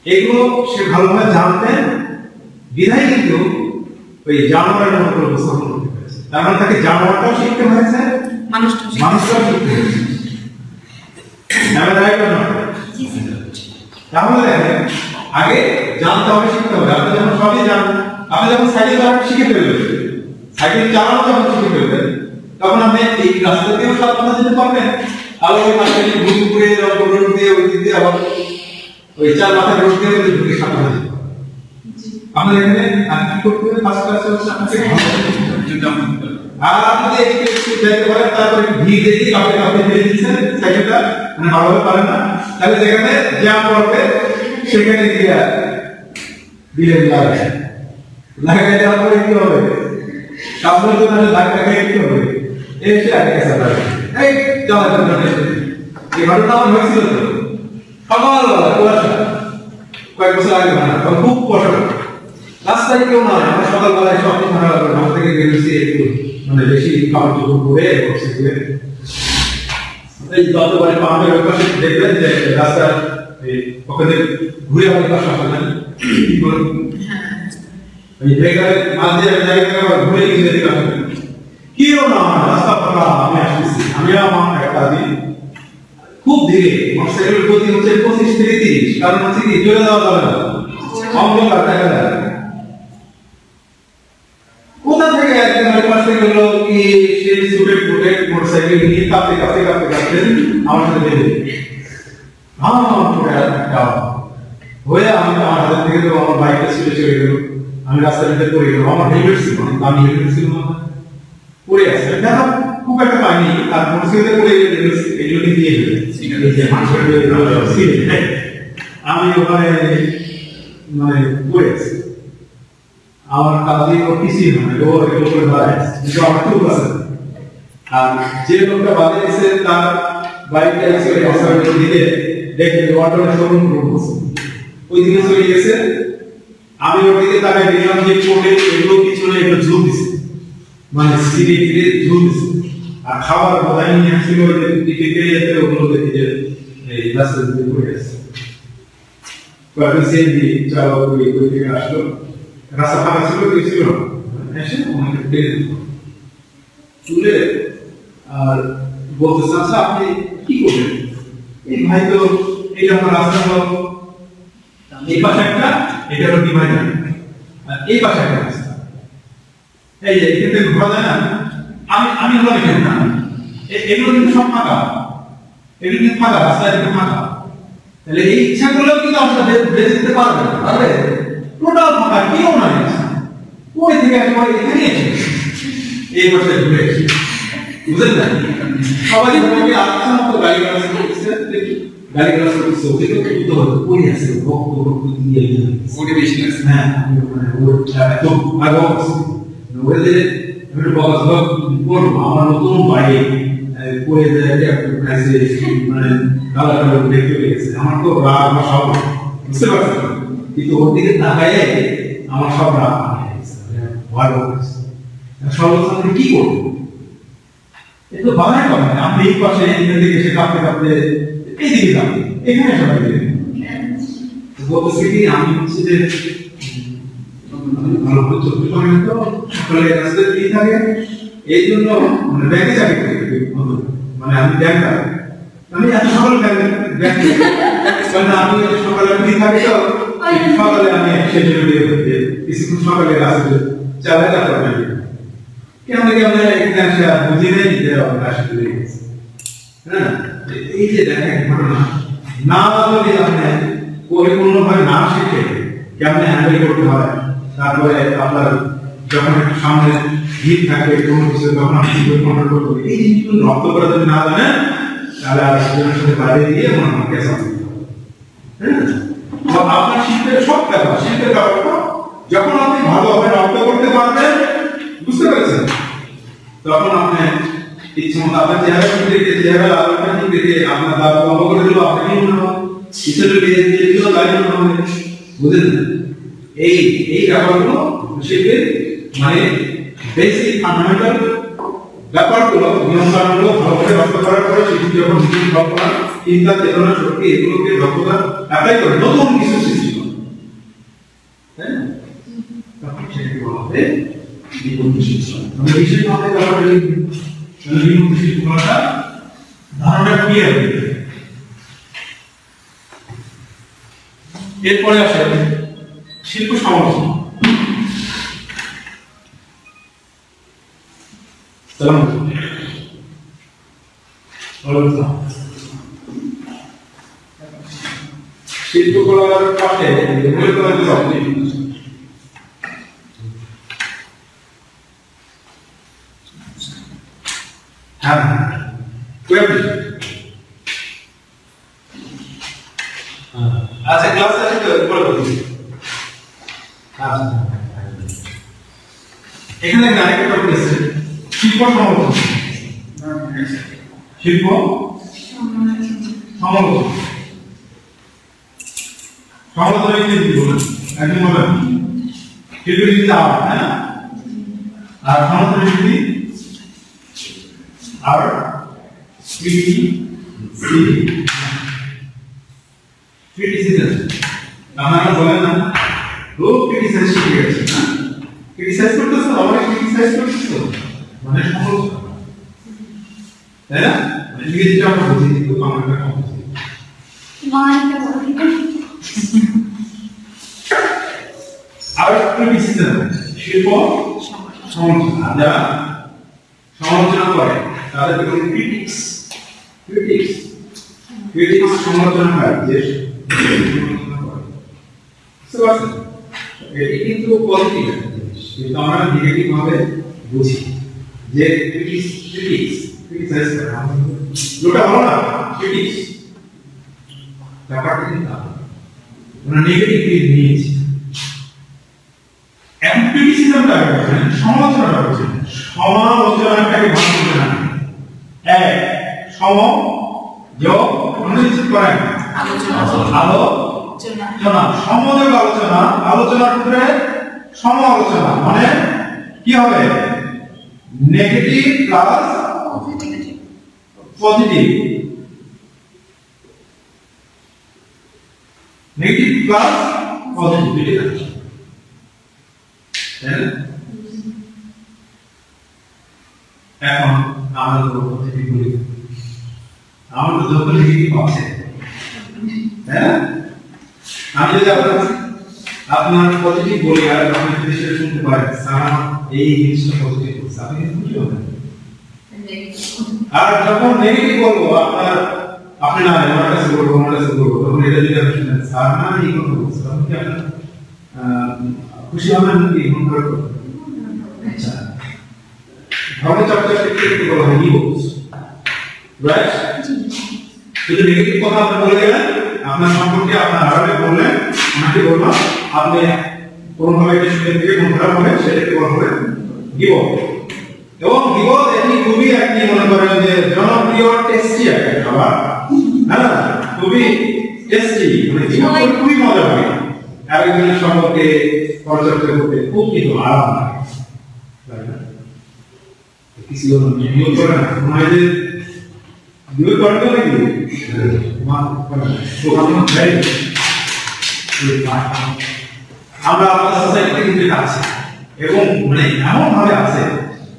এগুলো সে ভালোভাবে জানতেন বিধায় কিন্তু ওই জানোয়ারের মতো উপস্থাপন করতে পেরেছে। তার মানে তাকে জানোয়ারটাও শিখতে হয়েছে, মানুষটাও শিখতে হয়েছে। তাহলে দেখেন আগে জানতে হবে, শিখতে হবে। আপনি যখন সবই জানেন, আপনি যখন সাইকেল চালানো শিখে ফেলবেন, সাইকেল চালানো যখন শিখে ফেলবেন, তখন আপনি এই রাস্তা দিয়েও সাবধানে যেতে পারবেন। আবার ওই মাঝখানে ঘুরে রোড দিয়ে ওই দিক দিয়ে আবার ওই চার মাথায় রোড দিয়ে ঢুকে সাবধানে যেতে পারবেন। আমাদের এখানে আপনি কি করতে হবে? ফার্স্ট ক্লাসে হচ্ছে আপনাকে আর আপনি একটু যাইতে পারেন, তারপরে ভিড় দেখি কাপড়ে ফেলে দিচ্ছেন সাইকেলটা, মানে ভালোভাবে পারেন না, তাহলে যেখানে জ্যাম পড়বে সেখানে গিয়ে দিলেন লাগাই দেওয়ার পরে কি হবে? সামনের জন্য ধাক্কা খেয়ে কি হবে? এসে আগে গেছে এই চলাচল এই ঘটনা আমার হয়েছিল তো সকালবেলা কুয়াশা, কয়েক বছর আগে ঘটনা, তখন খুব কুয়াশা, রাস্তায় কেউ না, আমরা সকালবেলায় সব ঠান্ডা লাগবে, ঘর থেকে বেরোচ্ছি একটু মানে বেশি খাবার চোখর করে বসে গিয়ে এই যতবারে পাহাড়ের ওই পাশে দেখবেন যে রাস্তার ওখানে ঘুরে আমাদের পাশে আসেন কি বলেন ওই জায়গায় মাঝে জায়গায় ঘুরে গিয়ে দেখতে আসেন কেউ না, রাস্তা ফাঁকা, আমি আসতেছি, আমি আমার একটা দিন খুব ধীরে মোটরসাইকেলের গতি হচ্ছে 25 থেকে 30, কারণ হচ্ছে কি জোরে যাওয়া যাবে না, অন্ধকার দেখা যায়। কোথা থেকে একজন আমার পাশে গেল কি সেই স্টুডেন্ট মোটরসাইকেল নিয়ে কাঁপতে আমার সাথে বেরিয়ে হয়ে আমি আমার হাতের থেকে তো আমার বাইকটা ছিল চলে গেল, আমি রাস্তার ভিতরে পড়ে গেলাম, আমার হেলমেট ছিল অনেক দামি হেলমেট ছিল না, পড়ে আছে দেখা খুব একটা পাইনি, আর মোটরসাইকেলে পড়ে গেলে এগুলো দিয়ে আমি ওখানে মানে পড়ে আছি, আমার কাজে ও কিছুই নয়, ও এগুলো করে দাঁড়ায় কিন্তু আমার খুব আছে। আর যে লোকটা বাদে এসে তার বাইকটা এসে রাস্তার দিকে দেখে অটোর শোরুম রুম ওই দিকে চলে গেছে, আমি ওর দিকে তাকাই দেখলাম যে কোটে এগুলো কিছু না, এগুলো ঝুল দিছে, মানে সিঁড়ি ফিরে ঝুল দিছে। আর খাবার বাদাই নিয়ে আসছিল ওদের দিকে যেতে, ওগুলো দেখে যে এই রাস্তা দিয়ে ঘুরে আসছে। কয়েকদিন সেন্দি চালক ওই থেকে আসলো, রাস্তা ফাঁকা ছিল, কেউ ছিল না, এসে ওনাকে টেনে দিল তুলে। আর বলতেছে আচ্ছা আপনি কি করবেন? এই ভাই তো এই আমার রাস্তা হলো এই পাশে একটা, এটা হলো ডিভাইডার, আর এই পাশে একটা রাস্তা, এই যে এখান থেকে ঘোরা যায় না, আমি হলো এখানে না, এগুলো কিন্তু সব ফাঁকা, এগুলো কিন্তু ফাঁকা, রাস্তা এটা ফাঁকা। তাহলে এই ইচ্ছাগুলো কিন্তু আমরা বেঁচে যেতে পারবে না, পারবে? টোটাল ফাঁকা, কেউ নাই, ওই থেকে একেবারে এখানে এসে এই পাশে ঘুরে এসে, বুঝলেন না? সবাই তোমাকে আচ্ছা মতো গাড়ি গাড়ি করছে, গাড়ি গাড়ি করছে, ওকে তো কিন্তু হতো ওই আছে বক্ত দিয়ে মোটিভেশন আছে। হ্যাঁ, মানে ওর এত আগ্রহ আছে ওদের একটু বক্স বক্স আমার নতুন বাড়ি করে দেয় কাছে, মানে কালার কালার দেখতে পেয়েছে, আমার তো রাগ বা সব বুঝতে পারছেন, কিন্তু ওর দিকে তাকায় আমার সব রাগ ভয় হচ্ছে। সর্বসাধারণ কি করবো? এটা বানায় পাবে না, আপনি এই পাশে এখান থেকে এসে কাঁপতে কাঁপতে এইদিকে যাবেন, এখানে সবাই বলতেছে কি আমি হচ্ছে যে ভালো করে চলতে পারি না, তো সকালে রাস্তায় দিয়ে থাকে, এই জন্য মানে ব্যাংকে চাকরি করি, মানে আমি ব্যাংকার, আমি এত সকালে ব্যাংকে আমি সকালে ফ্রি থাকি, তো সকালে আমি শেষ হয়ে কিছুক্ষণ সকালে রাস্তায় চালাই তারপর কেমন কেমন এখানে বুঝি নেই যে রাস্তা দিয়ে গেছে। হ্যাঁ, এই যে দেখেন ঘটনা না যদি আপনি পরিপূর্ণভাবে না শিখে কেমন হ্যান্ডেল করতে হয়, তারপরে আপনার যখন একটু সামনে ভিড় থাকে কোনো কিছু, তখন আপনি কন্ট্রোল করতে হবে, এই জিনিসগুলো রপ্ত করা যদি না জানেন তাহলে আর সেজনের সাথে বাইরে গিয়ে মনে কেসা হবে। হ্যাঁ, আপনার শিল্পের সব ব্যাপার, শিল্পের ব্যাপারটা যখন আপনি ভালোভাবে রপ্ত করতে পারবেন, বুঝতে পেরেছেন, তখন আপনি ইচ্ছে মতো আপনার চেহারা দেখে চেহারা আপনার দেখে আপনার দাঁত বন্ধ করে দিল, আপনাকে মনে হয় ইচ্ছেটা দিয়ে দিল, তাই মনে হবে। বুঝলেন? এই এই ব্যাপারগুলো শিল্পের মানে বেসিক ফান্ডামেন্টাল ব্যাপারগুলো, নিয়মকানুনগুলো ভালোভাবে রপ্ত করার পরে শিল্পী যখন নিজের কল্পনা, চিন্তা, চেতনা, শক্তি এগুলোকে দক্ষতা অ্যাপ্লাই করে নতুন কিছু সৃষ্টি করে, তাই না? তখন সেটাকে বলা হবে বিপন্থী শিল্প। আমরা বিশেষভাবে ব্যাপারটা বিপন্থী শিল্পটা ধারণা ক্লিয়ার হয়ে যাবে। এরপরে আসে শিল্প সমালোচনা। শিল্পকলার পাশে হ্যাঁ আচ্ছা, ক্লাস আছে তো পরে বলছি। আচ্ছা, এখানে আরেকটা টপিক আছে শিল্প সমালোচনা। শিল্প সমালোচনা, সমালোচনা কি বলেন? একদম বলেন শিল্প যদি আর্ট, হ্যাঁ না, আর সমালোচনা যদি আর ক্রিটিসিজম। আপনারা বলেন না রোগ ক্রিটিসাইজ শিখে গেছে, না ক্রিটিসাইজ করতেছে, আবার ক্রিটিসাইজ করতেছে, মানে সমালোচনা, তাই না? ইংরেজিটা আমরা বুঝি কিন্তু বাংলাটা কম বুঝি। আর ক্রিটিসিজম শিল্প সমালোচনা, যারা সমালোচনা করে তাদেরকে বলে ক্রিটিক্স। ক্রিটিক্স ক্রিটিক্স সমালোচনাকারী, যে সমালোচনা করে, বুঝতে পারছেন? এটি কিন্তু পজিটিভ জিনিস, কিন্তু আমরা নেগেটিভ ভাবে বুঝি যে ক্রিটিক্স ক্রিটিসাইজ করে, যেটা ভালো না ক্রিটিক্স, ব্যাপারটা কিন্তু আমরা নেগেটিভলি নিয়েছি। এখন ক্রিটিসিজমটা সমালোচনাটা হচ্ছে সমালোচনাটাকে ভাগ করতে না, এক সম যোগ অনুচিত করেন আলো আলোচনা সমযোগ আলোচনা আলোচনার উপরে সম আলোচনা মানে কি হবে negative plus positive negative plus positive এখন আমরা পজিটিভ বলি আমরা তো যখন নেগেটিভ আছে হ্যাঁ আমি যদি আপনার পজিটিভ বলি আর আপনি যদি সেটা শুনতে পারেন স্যার এই জিনিসটা পজিটিভ বলছে আপনি কিন্তু খুশি হবেন আর যখন নেগেটিভ বলবো আপনি না আমার কাছে বলবো তখন এটা যদি আপনি শুনেন স্যার না এই কথা বলছে তখন কি আপনার খুশি হবেন নাকি মন খারাপ করবেন আচ্ছা ধর্মচর্চা থেকে বলা হয় নিউজ রাইট যদি নেগেটিভ কথা আপনি বলে গেলেন আপনার সম্পর্কে আপনার আরবে বললেন ওনাকে বললাম আপনি কোনভাবে এটা শুনে দিয়ে মন খারাপ হবে সেটাকে বলা হবে গিবত এবং গিবত এটি খুবই একটি মনে করেন যে জনপ্রিয় টেস্টি একটা খাবার হ্যাঁ খুবই টেস্টি মানে গিবত খুবই মজা হয় আরেকজনের সম্পর্কে পরিচর্যা করতে খুব কিন্তু আরাম লাগে কিছু গিবত করে না তোমাদের গিবত করতে নাকি আমরা আমাদের সোসাইটিতে কিন্তু আছে এবং মানে এমন ভাবে আছে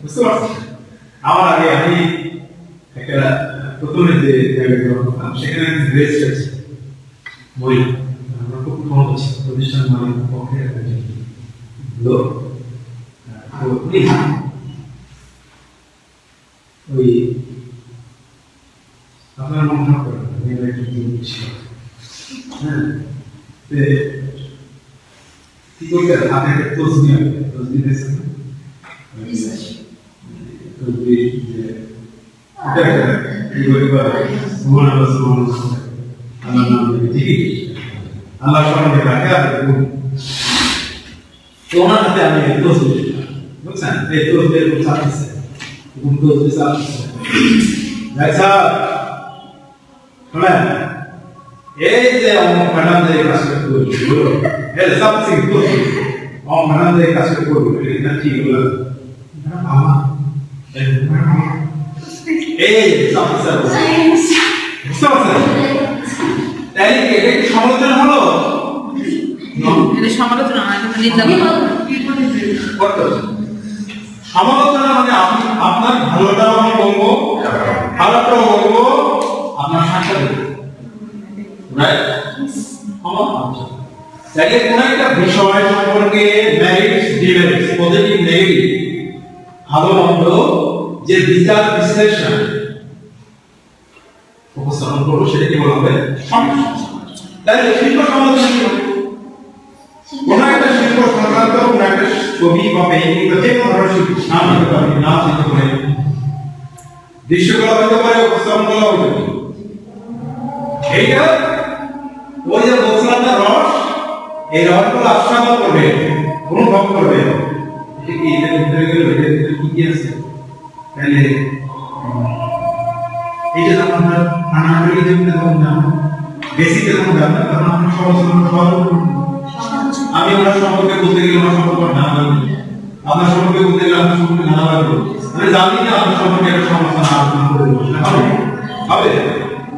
বুঝতে পারছেন আমার আগে আমি একটা প্রথমে যে সেখানে ড্রেস আছে বই আমরা খুব ফোন করছি প্রতিষ্ঠান মালিক পক্ষে একটা লোক ওই আপনার মনে করেন হ্যাঁ কি করতে আপনি একটা তসবি দিয়েছেন তসবি যে এটা কি বলি বা সুবহানাল্লাহ আল্লাহর নাম দিয়ে ঠিক আল্লাহ সম্বন্ধে রাখে আর তো ওনার হাতে আমি তসবি বুঝছেন এই তসবি এরকম চাচ্ছে তসবি চাচ্ছে আচ্ছা শুনেন এই যে ম্যাডাম যে কাজটা করলো এর সাবসিং করলো ম্যাডাম যে কাজটা করলো এটা কি হলো আমার এই সাবসিং বুঝতে পারছেন তাই এটা কি সমালোচনা হলো এটা সমালোচনা না এটা নিন্দা সমালোচনা মানে আপনি আপনার ভালোটাও আমি বলবো খারাপটাও বলবো আপনার সাথে রাইট সমালোচনা তাহলে কোন একটা বিষয় সম্পর্কে মেরিটস ডিমেরিটস পজিটিভ নেগেটিভ ভালো মন্দ যে বিচার বিশ্লেষণ উপস্থাপন করবো সেটাকে বলা হবে সমালোচনা তাহলে শিল্প সমালোচনা কি হবে কোন একটা শিল্প সংক্রান্ত কোন একটা ছবি বা পেইন্টিং বা যে কোনো ধরনের শিল্প নাম হতে পারে নাচ হতে পারে দৃশ্যকলা হতে পারে উপস্থাপন করা হতে পারে এইটা ওই যে বলছিলাম না রস এই রসগুলো আস্বাদন করবে অনুভব করবে এটা কি এটার ভিতরে গেলে এটার ভিতরে কি আছে তাহলে এইটা যখন আমরা আনারলি যেমন তখন না বেসিকে যখন জানবে তখন আমরা সহজ আমি ওনার সম্পর্কে বলতে গেলে আমার সম্পর্কে না আপনার সম্পর্কে বলতে গেলে আপনার সম্পর্কে না আমি জানি না আপনার সম্পর্কে একটা সমালোচনা আলোচনা করে বসলে হবে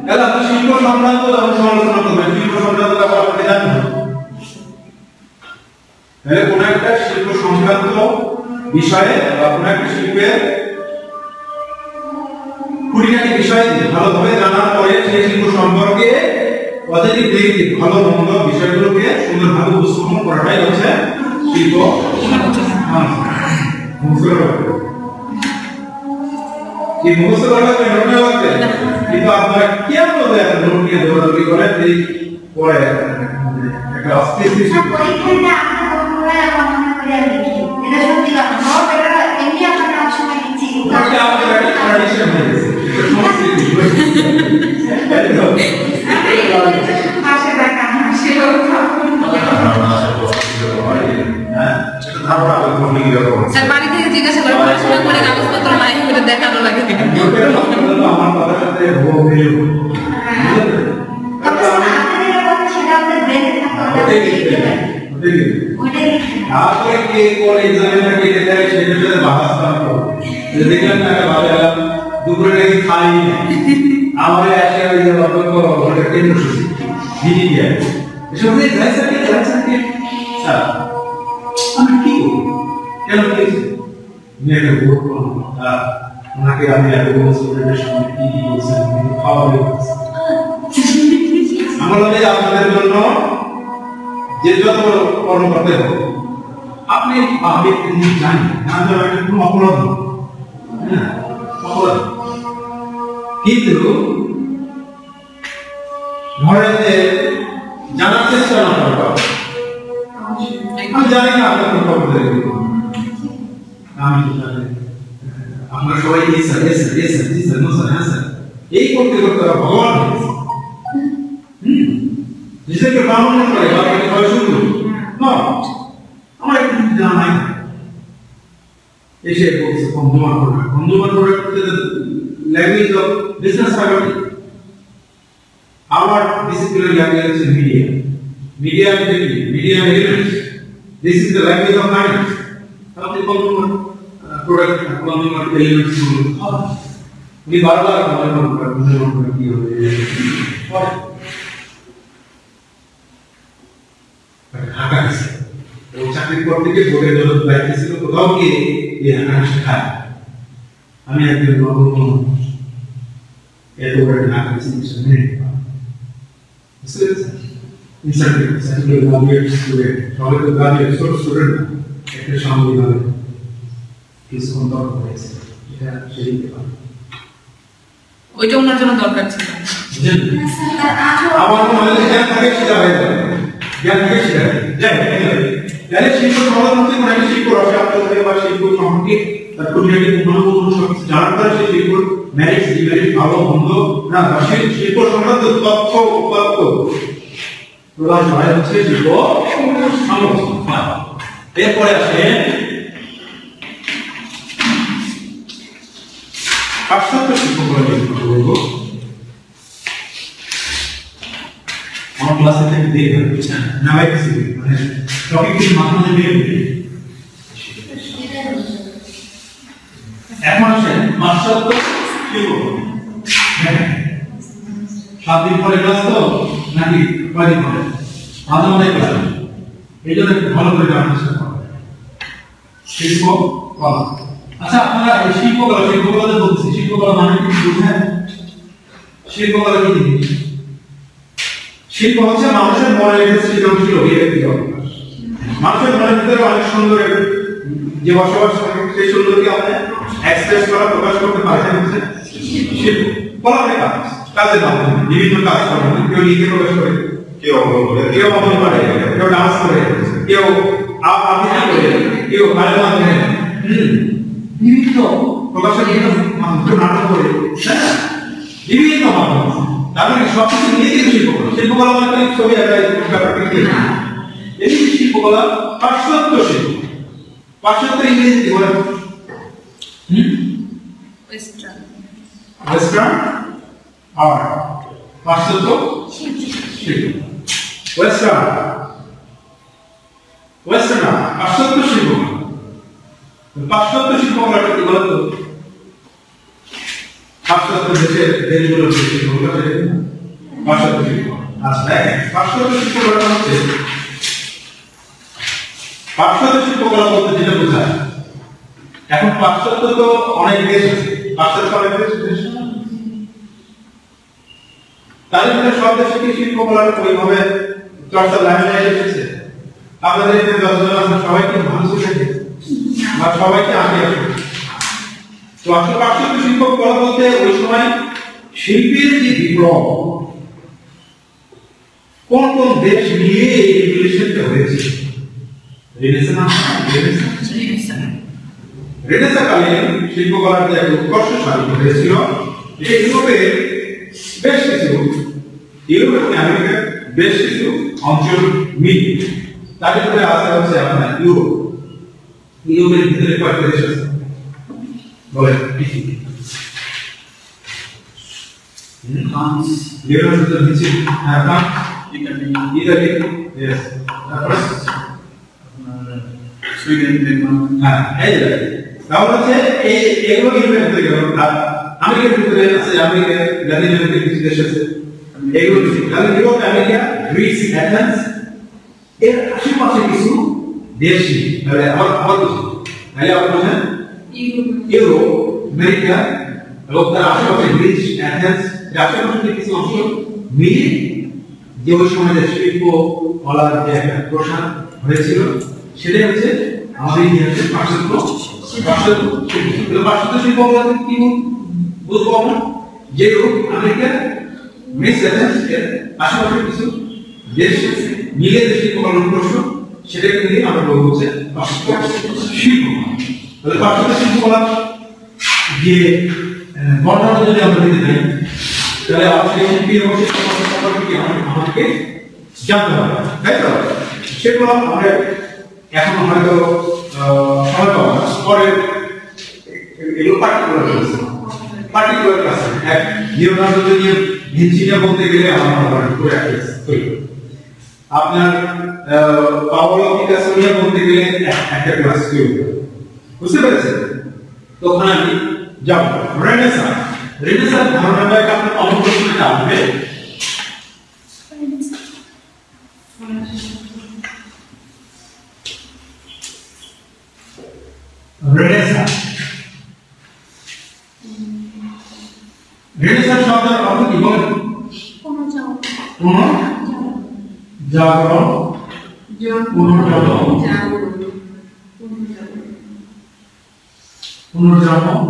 তাহলে আপনি শিল্প সংক্রান্ত যখন সমালোচনা করবেন শিল্প সংক্রান্ত ব্যাপার আপনি জানেন তাহলে কোন একটা শিল্প সংক্রান্ত বিষয়ে বা কোন একটা শিল্পের খুঁটিনাটি বিষয় ভালোভাবে জানার পরে সেই শিল্প সম্পর্কে পজিটিভ নেগেটিভ ভালো মন্দ বিষয়গুলোকে সুন্দরভাবে উপস্থাপন করাটাই হচ্ছে শিল্প কি মুখস্থ করা লাগবে নোট নেওয়া লাগবে কিন্তু আপনারা কেন দেখেন নোট নিয়ে দৌড়াদৌড়ি করেন এই পরে একটা অস্থির পরীক্ষাটা আমরা মনে করে লিখি এটা সত্যি কথা সব এটা এমনি আমরা সবসময় লিখছি ওটা আমাদের একটা ট্র্যাডিশন হয়ে গেছে সংস্কৃতি ভাষা দেখা হাসি স্যার বাড়ি থেকে জিজ্ঞাসা করে পড়াশোনা করে কাগজপত্র নাই এটা দেখানো লাগে আমার কথার সাথে সেটা আমাদের ব্রেনে কে কোন এক্সামিনার কে দেয় সেটার সাথে বাহাস করা হবে দেখলাম না ভাবে দুপুরে নাকি খাই না আমারে আসে ওই যে অত করো ওটা কেন শুনছি দিদি দিয়ে এসব দিয়ে যাই স্যার স্যার আমি কি করব কেন বলেছি মেয়েটা ভোট করো ওনাকে আমি এত বড় স্টুডেন্টের সামনে কি বলছেন আমি খাওয়াবে আমার বলে আপনাদের জন্য যে যত বড় কর্ম করতে হবে আপনি ভাবে তিনি জানেন না ধরো এটা কোনো অপরাধ না অপরাধ কিন্তু ধরেন যে জানার চেষ্টা না করা আমি জানি না আপনার কোন খবর দেবে আমি জানি আপনারা সবাই এই স্যার এই করতে করতে ভগবান নিজেকে ব্রাহ্মণ করে বাবাকে ভয় শুনলো না আমার একটু জানা নাই এসে বলছে consumer product language of business psychology our disciplinary language is media elements. This is the language of mind. How the consumer product consumer elements we barbar consumer ki hoye Dhaka আছে ও চাকরি করতে গিয়ে বোর্ডে জন্য দায়িত্ব ছিল কোথাও গিয়ে এই ঢাকা শেখায় আমি একজন নবম এত বড় ঢাকা সিস্টেম নেই সার্টিফিকেট গ্রাজুয়েট স্টুডেন্ট সবাই তো গ্রাজুয়েট স্টুডেন্ট একটা সংবিধান কিছু দরকার হয়েছে এটা সেই ওইটা ওনার জন্য দরকার ছিল আমার মনে হয় জ্ঞান থাকে সেটা হয়ে যাবে জ্ঞান থাকে সেটা যাই শিল্প সমাধান হতে পারে শিল্প রসায়ন বা শিল্প সম্পর্কে তার খুঁটিনাটি কোনো সব কিছু জানার পরে সেই শিল্প ম্যারিট ডিমেরিট ভালো মন্দ না শিল্প সংক্রান্ত তথ্য উপাত্ত প্রধান সহায় হচ্ছে শিল্প সমালোচনা এরপরে আসে পাশ্চাত্য শিল্পকলা বলবো আমার ক্লাসে থেকে দেখবেন বুঝছেন না ভাই কিছু মানে টপিকের মাধ্যমে দেখবেন এখন আসেন পাশ্চাত্য শিল্পকলা 7 দিন পরে ক্লাস তো নাকি কয়দিন পরে আধা ঘন্টায় ক্লাস এই জন্য ভালো করে জানার চেষ্টা করবেন শিল্পকলা আচ্ছা আপনারা এই শিল্পকলা বলতেছি শিল্পকলা মানে কি বুঝেন শিল্পকলা কি জিনিস শিল্প হচ্ছে মানুষের মনের ভিতরে সৃজনশীল অভিব্যক্তি মানুষের মনের ভিতরে অনেক সুন্দর যে বসবাস করে সেই সুন্দরকে আপনি এক্সপ্রেস করা প্রকাশ করতে পারছেন হচ্ছে শিল্প কলা মানে কাজের মাধ্যমে বিভিন্ন কাজ করে কেউ লিখে প্রকাশ করে কেউ অঙ্কন করে কেউ ডান্স করে কেউ আবৃত্তি করে কেউ গানের মাধ্যমে বিভিন্ন প্রকাশের মাধ্যমে নাটক করে বিভিন্ন মাধ্যমে তারপরে সবকিছু নিয়ে কিন্তু শিল্পকলা মানে ছবি আঁকায় ব্যাপারটা কি এই শিল্পকলা পাশ্চাত্য শিল্প পাশ্চাত্য ইংরেজি কি বলে ওয়েস্টার্ন আর পাশ্চাত্য শিল্প ওয়েস্টার্ন পাশ্চাত্য শিল্প পাশ্চাত্য শিল্পকলাটা কি বলতো পাশ্চাত্য দেশগুলোর শিল্পকলা পাশ্চাত্য শিল্প আচ্ছা পাশ্চাত্য শিল্পকলা হচ্ছে পাশ্চাত্য শিল্পকলা বলতে যেটা বোঝায় এখন পাশ্চাত্য তো অনেক দেশ আছে পাশ্চাত্য অনেক দেশ তার ভিতরে সব দেশে কি শিল্পকলার ওইভাবে চর্চা লাইনে এসেছে আপনাদের এখানে যতজন আছেন সবাইকে ভালো শিখেছে বা সবাইকে আগে আসে তো আসলে পাশ্চাত্য শিল্পকলা বলতে ওই সময় শিল্পের যে বিপ্লব কোন কোন দেশ নিয়ে এই রিভলিউশনটা হয়েছে রেনেসাঁকালীন শিল্পকলার যে এক উৎকর্ষশালী হয়েছিল এটা ইউরোপের বেশ কিছু ইউরোপ এবং আমেরিকার বেশ কিছু অঞ্চল মিল তার ভিতরে আছে হচ্ছে আপনার ইউরোপের ভিতরে কয়েকটা দেশ আছে বলেন ফ্রান্স ইউরোপের নিচে Italy Italy yes Sweden Denmark হ্যাঁ এই যে তাহলে হচ্ছে এই এগুলো ইউরোপের ভিতরে গেল আর আমেরিকার ভিতরে আছে আমেরিকা লাতিন আমেরিকার কিছু দেশ আছে এগুলো কিছু তাহলে ইউরোপ আমেরিকা গ্রিস অ্যাথেন্স এর আশেপাশে কিছু দেশ তাহলে আমার কিছু তাহলে আপনি বলেন ইউরোপ আমেরিকা এবং তার আশেপাশে গ্রিস অ্যাথেন্স এর আশেপাশে কিছু অংশ মিলে যে ওই সময় যে শিল্প কলার যে একটা প্রসার হয়েছিল সেটা হচ্ছে আমাদের ইতিহাসের পাশ্চাত্য শিল্প বলতে কি বুঝবো আমরা যে আমেরিকা গ্রিস অ্যাথেন্স এর আশেপাশে কিছু দেশ মিলে যে শিল্প কলার প্রসার সেটাকে নিয়ে আমরা বলবো হচ্ছে পাশ্চাত্য শিল্প তাহলে পাশ্চাত্য শিল্প কলা যে বর্ণনা যদি আমরা দিতে চাই তাহলে অবশ্যই শিল্পীর অবশ্যই সম্পর্কে আমাদেরকে জানতে হবে তাই তো সেগুলো আমরা এখন হয়তো সময় পাবো না পরে এগুলো পার্টিকুলার ক্লাস এক লিওনার্দো নিয়ে ভিঞ্চিটা বলতে গেলে আমার পুরো আপনার পাওলো পিকাসো নিয়ে বলতে গেলে একটা ক্লাস বুঝতে পেরেছেন তখন আমি যাব রেনেসাঁ ধারণাটাকে আপনার অবশ্যই জানবে রেনেসাঁ শব্দের অর্থ কি বলেন পুনর্জাগরণ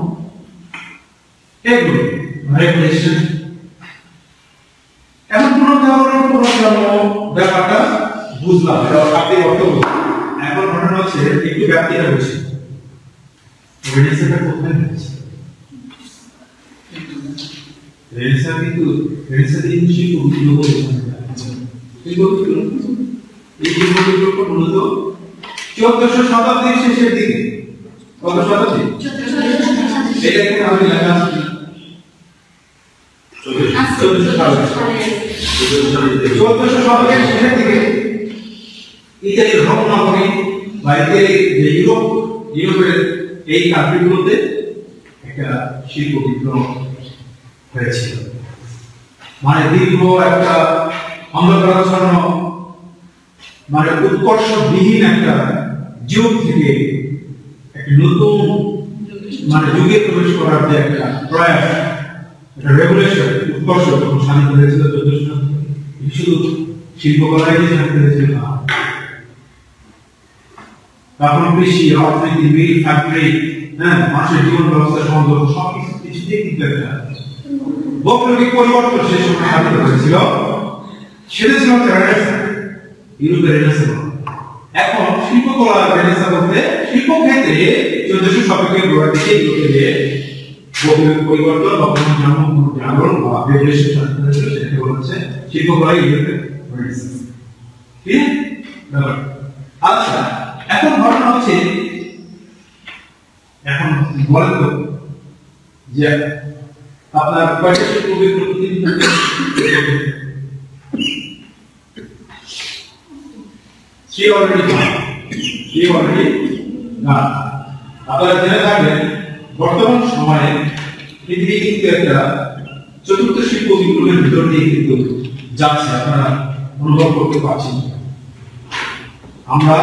এগুলো রেগুলেশন এখন পুনর্জন্ম ব্যাপারটা বুঝলাম এটা আপনি অর্থ বুঝলাম এখন ঘটনা হচ্ছে একটু ব্যাখ্যা হচ্ছে রেনেসাঁটা কোথায় হচ্ছে রেনেসাঁ কিন্তু শিল্প বিপ্লব এই বিপ্লব মূলত 1400 শতাব্দীর শেষের দিকে কত শতাব্দী এটা কি আমি লেখা আছে 1400 শতাব্দীর শেষের দিকে ইতালির রোম নগরী বা ইতালির যে ইউরোপের এই কান্ট্রিগুলোতে একটা শিল্প বিপ্লব হয়েছিল মানে দীর্ঘ একটা অন্ধকারাচ্ছন্ন মানে উৎকর্ষবিহীন একটা যুগ থেকে একটা নতুন মানে যুগে প্রবেশ করার যে একটা প্রয়াস একটা রেগুলেশন উৎকর্ষ যখন স্বাধীন হয়েছিল 1400 শুধু শিল্পকলায় যে স্বাধীন হয়েছিল না তখন কৃষি অর্থনীতি মিল ফ্যাক্টরি মানুষের জীবন ব্যবস্থা সম্বন্ধ সবকিছু কিছুতেই কিন্তু একটা বৈপ্লবিক পরিবর্তন সেই সময় সাধিত হয়েছিল সেটা ছিল ইউরোপের রেনেসাঁ এখন শিল্পকলা রেনেসাঁ বলতে শিল্পক্ষেত্রে 1400 শতকের গোড়ার দিকে ইউরোপে বৈপ্লবিক পরিবর্তন বা পুনর্জাগরণ বা রেগুলেশন সাধিত হয়েছিল সেটাকে বলা হচ্ছে শিল্পকলা ইউরোপের রেনেসাঁ ঠিক আচ্ছা এখন ঘটনা হচ্ছে এখন বলেন তো যে আপনার কয়টা শিল্প বিপ্লব আপনারা জেনে থাকবেন বর্তমান সময়ে পৃথিবী কিন্তু একটা চতুর্থ শিল্প বিপ্লবের ভিতর দিয়ে কিন্তু যাচ্ছে আপনারা অনুভব করতে পারছেন আমরা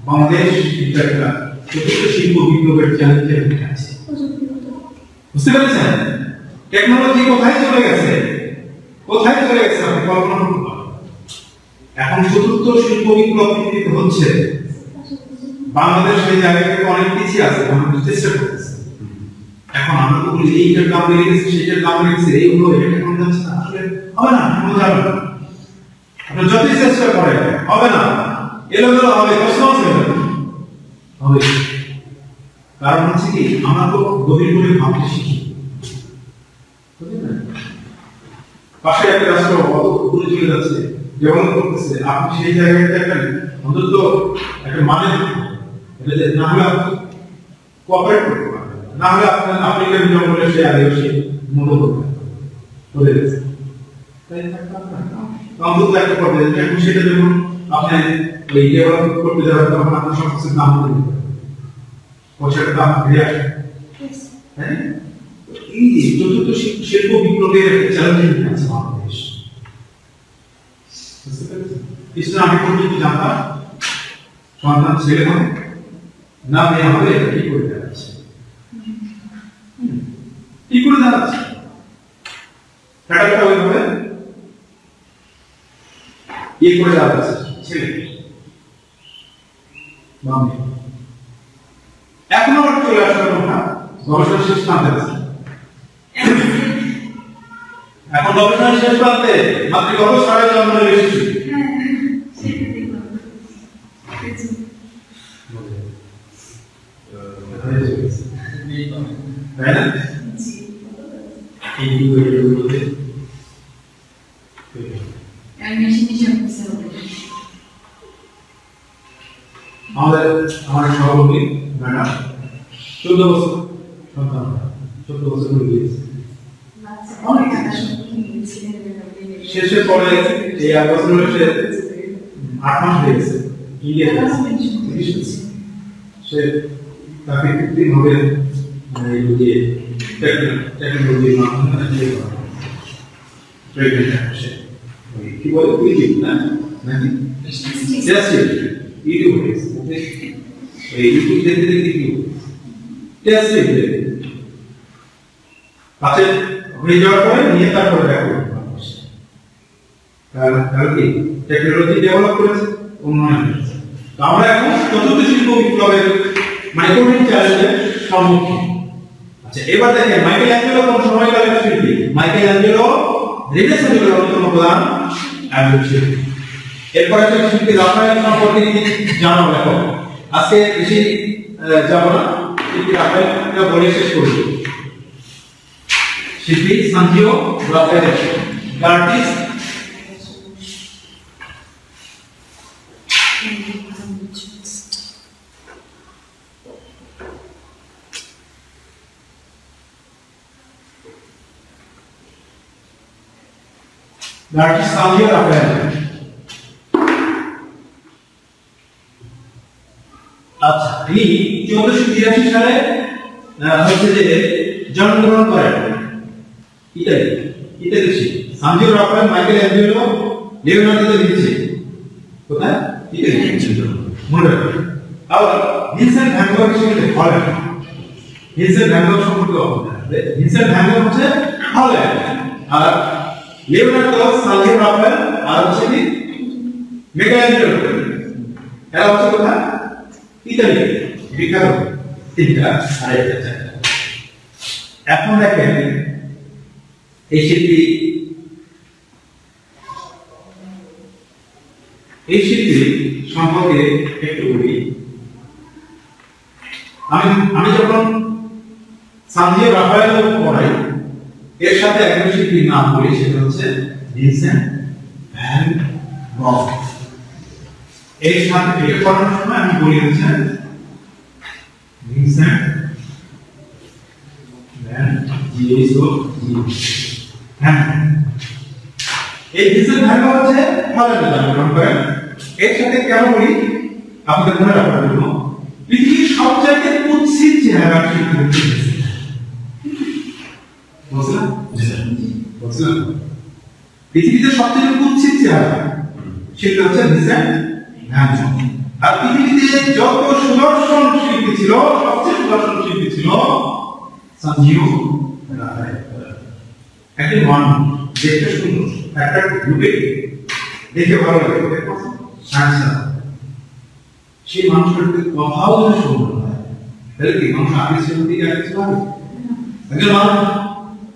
বাংলাদেশ কিন্তু একটা চতুর্থ শিল্প বিপ্লবের চ্যালেঞ্জের মধ্যে আছে বুঝতে পেরেছেন টেকনোলজি কোথায় চলে গেছে আপনি কল্পনা করতে পারেন এখন চতুর্থ শিল্প বিপ্লব পৃথিবীতে হচ্ছে বাংলাদেশ সেই জায়গা থেকে অনেক পিছিয়ে আছে বাংলাদেশ চেষ্টা করতেছে এখন আমরা তো বলি এইটার দাম বেড়ে গেছে সেইটার দাম বেড়ে গেছে এইগুলো এটা কেমন যাচ্ছে না আসলে হবে না কেমন যাবে না আপনি যতই চেষ্টা করেন হবে না এলোমেলো হবে কষ্ট হবে কারণ হচ্ছে কি আমরা তো গভীর করে ভাবতে শিখি পাশে একটা রাষ্ট্র অত দূরে চলে যাচ্ছে যেমন করতেছে আপনি সেই জায়গায় একটা অন্তত একটা মানে এটা না হলে আপনি কোঅপারেট করতে পারবেন না হলে আপনার আফ্রিকান জঙ্গলে সে আদিবাসী মতো করবে চলে গেছে তাই অন্তত একটা পর্যায়ে এখন সেটা যখন আপনি ওই ডেভেলপ করতে যাবেন তখন আপনার সব কিছু দাম দিতে হবে পয়সাটা দাম ফিরে আসে হ্যাঁ এই চতুর্থ শিল্প বিপ্লবের চ্যালেঞ্জিং আছে বাংলাদেশ কিছু আগে পর্যন্ত জানতাম সন্তান ছেলে হবে না মেয়ে হবে এটা কি করে যাচ্ছে কি করে যাচ্ছে কাটাটা হবে কি করে যাচ্ছে ছেলে মামে এখন আবার চলে আসার কথা গবেষণা শেষ প্রান্তে আছে এখন গবেষণা শেষ প্রান্তে মাতৃগর্ভ সারা জন্ম এসেছে তাই না এই দুটোতে আমাদের সভাপতি ম্যাডাম 14 বছর সন্তান 14 বছর হয়ে গিয়েছে শেষে পরে এই 8 বছর হয়েছে 8 মাস হয়ে গেছে সে তাকে কৃত্রিম ভাবে টেকনোলজির মাধ্যমে কি বলে ইউটিউব না নাকি ইউটিউব এই ইউটিউব দেখতে দেখতে কি টেস্ট দেখতে পাশে হয়ে যাওয়ার পরে নিয়ে তারপরে দেখো তাহলে কি টেকনোলজি ডেভেলপ করেছে উন্নয়ন করেছে আমরা এখন চতুর্থ শিল্প বিপ্লবের মাইক্রোনিক চ্যালেঞ্জের সম্মুখীন আচ্ছা এবার দেখেন মাইকেল অ্যাঞ্জেলো কোন সময়কালের শিল্পী মাইকেল অ্যাঞ্জেলো রেনেসাঁ যুগের অন্যতম প্রধান একজন শিল্পী এরপরে একটা শিল্পী রাফায়েল সম্পর্কে জানা দেখো আজকে বেশি যাব না শিল্পী রাফায়েলটা বলে শেষ করব শিল্পী Sanzio Raphael artist L'artiste Sandio Rafael আচ্ছা ইনি 1483 সালে হচ্ছে যে জন্মগ্রহণ করেন Italy Sanzio Raphael Michelangelo Leonardo da Vinci কোথায় ইতালি মনে রাখবেন আবার ভিনসেন্ট ভ্যান গঘ হিসেবে হল্যান্ড ভিনসেন্ট ভ্যান গঘ সম্পর্কে ভিনসেন্ট ভ্যান গঘ হচ্ছে হল্যান্ড আর লিওনার্দো সানজিও রাফায়েল আর হচ্ছে কি মাইকেল অ্যাঞ্জেলো এরা হচ্ছে কোথায় ইতালি বিখ্যাত তিনটা আরেকটা চারটা এখন দেখেন এই শিল্পী সম্পর্কে একটু বলি আমি যখন সানজিও রাফায়েল পড়াই এর সাথে একজন শিল্পীর নাম বলি সেটা হচ্ছে ভিনসেন্ট ভ্যান গঘ এর সাথে এটা পড়ানোর সময় আমি বলি হচ্ছে ভিনসেন্ট ভ্যান এই ভিনসেন্ট ভ্যান গঘ হচ্ছে হল্যান্ডে জন্মগ্রহণ করেন এর সাথে কেন বলি আপনাদের মনে রাখার জন্য পৃথিবীর সবচাইতে কুৎসিত চেহারা শিল্পী হচ্ছে বুঝলেন পৃথিবীতে সবচেয়ে কুৎসিত চেহারা শিল্পী হচ্ছে ভিনসেন্ট ভ্যান গঘ আর পৃথিবীতে যত সুদর্শন শিল্পী ছিল সবচেয়ে সুদর্শন শিল্পী ছিল সানজিও রাফায়েল একজন মানুষ দেখতে সুন্দর একটা রূপে দেখে ভালো লাগে সেই মানুষটার কথাও যদি সুন্দর হয় তাহলে কি মানুষ আকৃষ্ট দিকে আকৃষ্ট হবে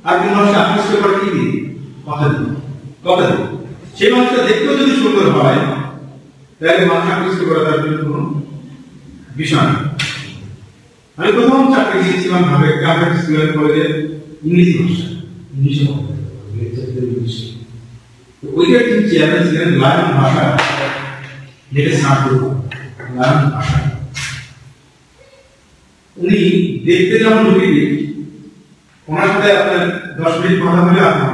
একজন মানুষ আকৃষ্ট করে কি দিয়ে কথা দিয়ে সেই মানুষটা দেখতেও যদি সুন্দর হয় তাহলে মানুষ আকৃষ্ট করা তার জন্য কোনো বিষয় না আমি প্রথম চাকরি দিয়েছিলাম ভাবে গ্রামের স্কুলের কলেজে ইংলিশে ওইটা ঠিক চেয়ারম্যান ছিলেন লায়ন ভাষা যেটা সাঁতর লায়ন ভাষা উনি দেখতে যেমন রুগী ওনার সাথে আপনার 10 মিনিট কথা বলে আপনার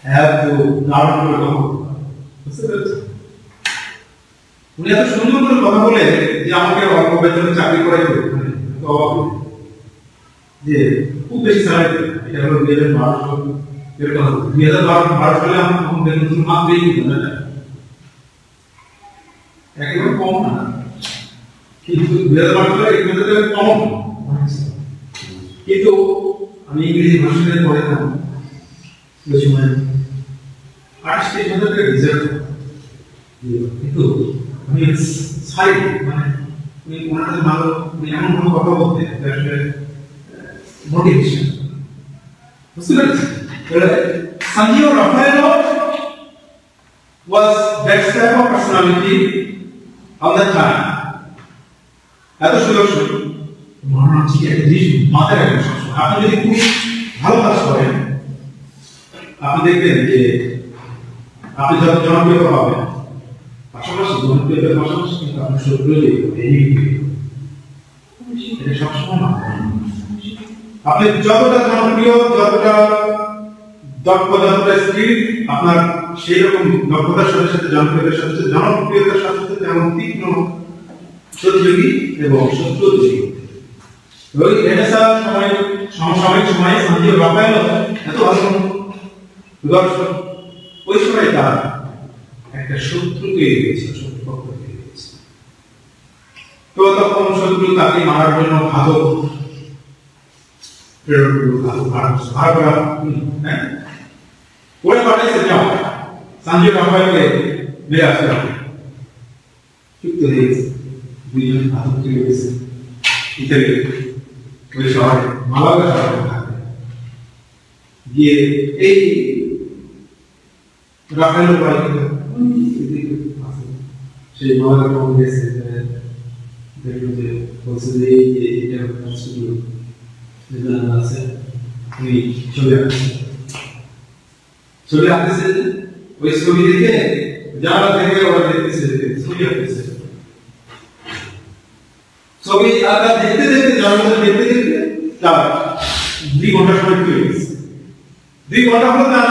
এত দারুণ করে কথা উনি এত সুন্দর করে কথা বলে যে আমাকে অল্প বেতনে চাকরি করাই তো যে খুব বেশি স্যালারি, এটা হলো 2012 এরকম 2012 সালে আমার বেতন মাত্রই একেবারে কম না, কিন্তু 2012 সালে একেবারে কম। কিন্তু আমি ইংরেজি ভাষাতে পড়াতাম ওই সময় 28,000 টাকা রিজাল্ট, কিন্তু আমি সাইড মানে উনি ওনাদের ভালো উনি এমন কোনো কথা বলতে আসলে মোটিভেশন বুঝতে পেরেছি। Sanjio Raffaello was that type of personality of the time. এত সুন্দর মনে হচ্ছে একটা জিনিস মাথায় রাখবেন সবসময়। আপনি যদি খুব ভালো কাজ করেন আপনি দেখবেন যে আপনি যত জনপ্রিয়তা পাবেন, পাশাপাশি জনপ্রিয়তার পাশাপাশি কিন্তু আপনার শত্রুও এটা সবসময় না। আপনি যতটা জনপ্রিয়, যতটা দক্ষ, যতটা স্কিল, আপনার সেই রকম দক্ষতার সাথে সাথে জনপ্রিয়তার সাথে সাথে জনপ্রিয়তার সাথে সাথে তেমন তীক্ষ্ণ প্রতিযোগী এবং শত্রুযোগী। ওই রেনেসাঁ সমসাময়িক সময়ে সানজিও রাফায়েলো এত ভালো দর্শক, ওই সময় তার একটা শত্রু তৈরি হয়েছিল, শত্রুপক্ষ তৈরি হয়েছিল। তো তখন শত্রু তাকে মারার জন্য ঘাতক প্রেরণ করল, ওরা পাঠাইছে যাও সানজিও রাফায়েলোকে মেরে আসতে হবে। চুক্তি হয়ে গেছে, দুইজন ঘাতক তৈরি হয়েছে ইতালি ওই শহরে মালাগা শহরে থাকে। গিয়ে এই রাফায়েলো বাড়ি সেই মালাগা টাউন গেছে, দেখলো যে বলছে যে এটা স্টুডিও আছে, উনি ছবি আঁকছে, ছবি আঁকতেছে। ওই ছবি দেখে যারা দেখে ওরা দেখতেছে, ছবি আঁকতেছে, ছবি আঁকা দেখতে দেখতে যারা দেখতে দেখতে তার 2 ঘন্টা সময় চলে গেছে। 2 ঘন্টা পর তার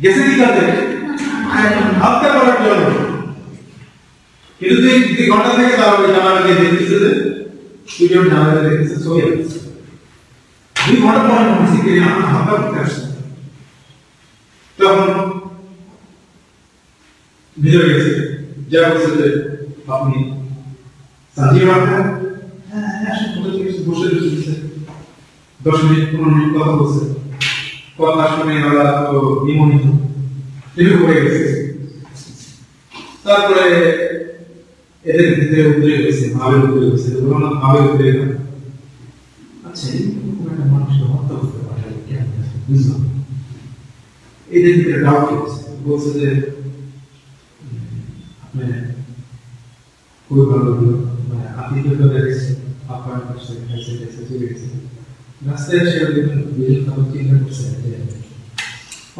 গেছে কি কাজে হত্যা করার জন্য। কিন্তু 2 ঘন্টা থেকে তার ওই জানালাকে দেখতেছে, যে স্টুডিওর জানালা দেখতেছে, ছবি আঁকছে। 2 ঘন্টা পরে মনে হচ্ছে কি আমরা হত্যা করতে আসছি। তখন ভিতরে গেছে, যা বলছে যে আপনি সানজিও রাফায়েলো, বসে রয়েছে 10 মিনিট 15 মিনিট কথা বলছে, কথা শুনে ওরা তো বিমোহিত হয়ে গেছে। তারপরে এদের ভিতরে উদ্রে গেছে, ভাবের উদ্রে গেছে, ভাবের উদ্রে গেছে। আচ্ছা একটা মানুষকে হত্যা করতে পারে বুঝলাম, এদের ভিতরে ডাউট হচ্ছে, বলছে যে আপনি খুবই ভালো মানে আপনি তো দেখছেন আপনার কাছে চলে গেছে রাস্তায় এসে দেখুন বিভিন্ন কারণ চিন্তা করছে যে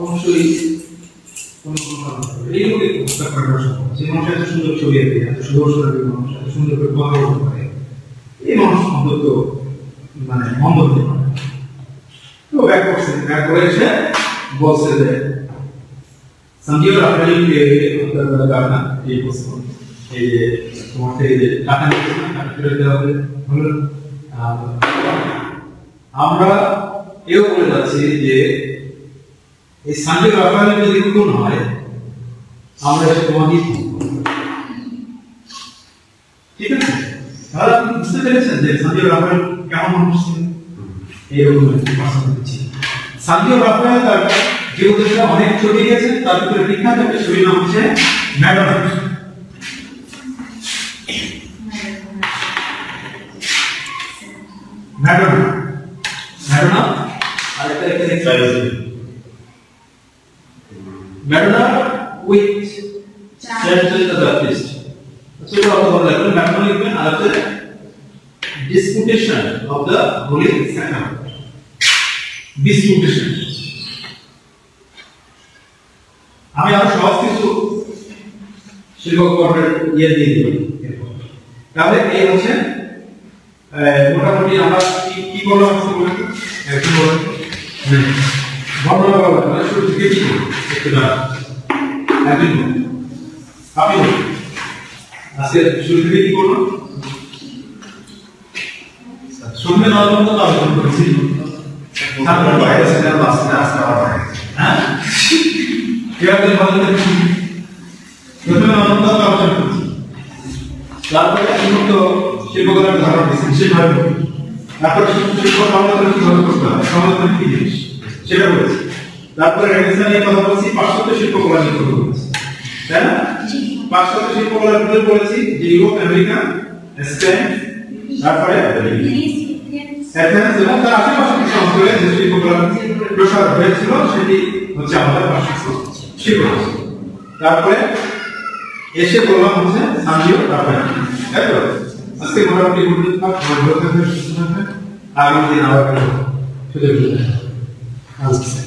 অবশ্যই কোনো কারণ এইগুলি হত্যা করার সম্ভব। যে মানুষ এত সুন্দর ছবি আঁকে, এত সুদর্শন মানুষ, এত সুন্দর করে কথা বলতে পারে, এই মানুষ অন্তত মানে মন্দ হতে পারে। তো ব্যাক করছে, ব্যাক করে এসে বলছে যে সানজিও রাফায়েলোকে হত্যা করা যাবে না, এই প্রশ্ন এই যে তোমার থেকে যে টাকা নিচ্ছে না, টাকা ফেরত দেওয়া হবে। আমরা এও বলে যাচ্ছি যে এই সানজিও রাফায়েলো যদি খুন হয় আমরা এসে তোমাকে ঠিক আছে। তাহলে আপনি বুঝতে পেরেছেন যে সানজিও রাফায়েলো কেমন মানুষ ছিলেন, এইরকম পার্সোনালিটি ছিল। সানজিও রাফায়েলো তার জীবদ্দশায় অনেক ছবি দিয়েছেন, তার ভিতরে বিখ্যাত একটা ছবির নাম হচ্ছে ম্যাডোনা। ম্যাডোনা ম্যাডোনা আরেকটা এখানে Madonna with central the Baptist. আসলে অত ভালো লাগবে, ম্যাডোনা লিখবেন আর হচ্ছে ডিসপুটেশন অফ দ্য হোলি স্যাক্রামেন্ট। ডিসপুটেশন আমি আরো সহজ কিছু শিক্ষক কর্মের ইয়ে দিয়ে দিব। তাহলে এই হচ্ছে মোটামুটি আমরা কি বললাম একটু বলেন বর্ণনা বলা শুরু থেকে কি একটু একদিন আপনি আজকে শুরু থেকে কি করবো শুনবে নর্মাল তো আলোচনা করেছি তারপর বাইরে সেটা বাসটা আসতে হবে হ্যাঁ কিভাবে ভালো করে শুনবে প্রথমে নর্মাল তো আলোচনা করছি তারপরে উন্নত শিল্পকলার ধারণা দিচ্ছি সেভাবে তারপরে শিল্প সমালোচনা কিভাবে করতে হয় সমালোচনা কি জিনিস সেটা বলেছি তারপরে রেনেসাঁ নিয়ে কথা বলছি পাশ্চাত্য শিল্পকলা নিয়ে কথা বলছি তাই না পাশ্চাত্য শিল্পকলার ভিতরে বলেছি যে ইউরোপ আমেরিকা স্পেন তারপরে এথেন্স এবং তার আশেপাশে কিছু অঞ্চলে যে শিল্পকলার প্রসার হয়েছিল সেটি হচ্ছে আমাদের পাশ্চাত্য শিল্পকলা তারপরে এসে বললাম হচ্ছে সানজিও রাফায়েল তাই তো আজকে মোটামুটি গুড থাক ভালো থাকবে সুস্থ থাকবে আগামী দিন আবার সুযোগ দেবে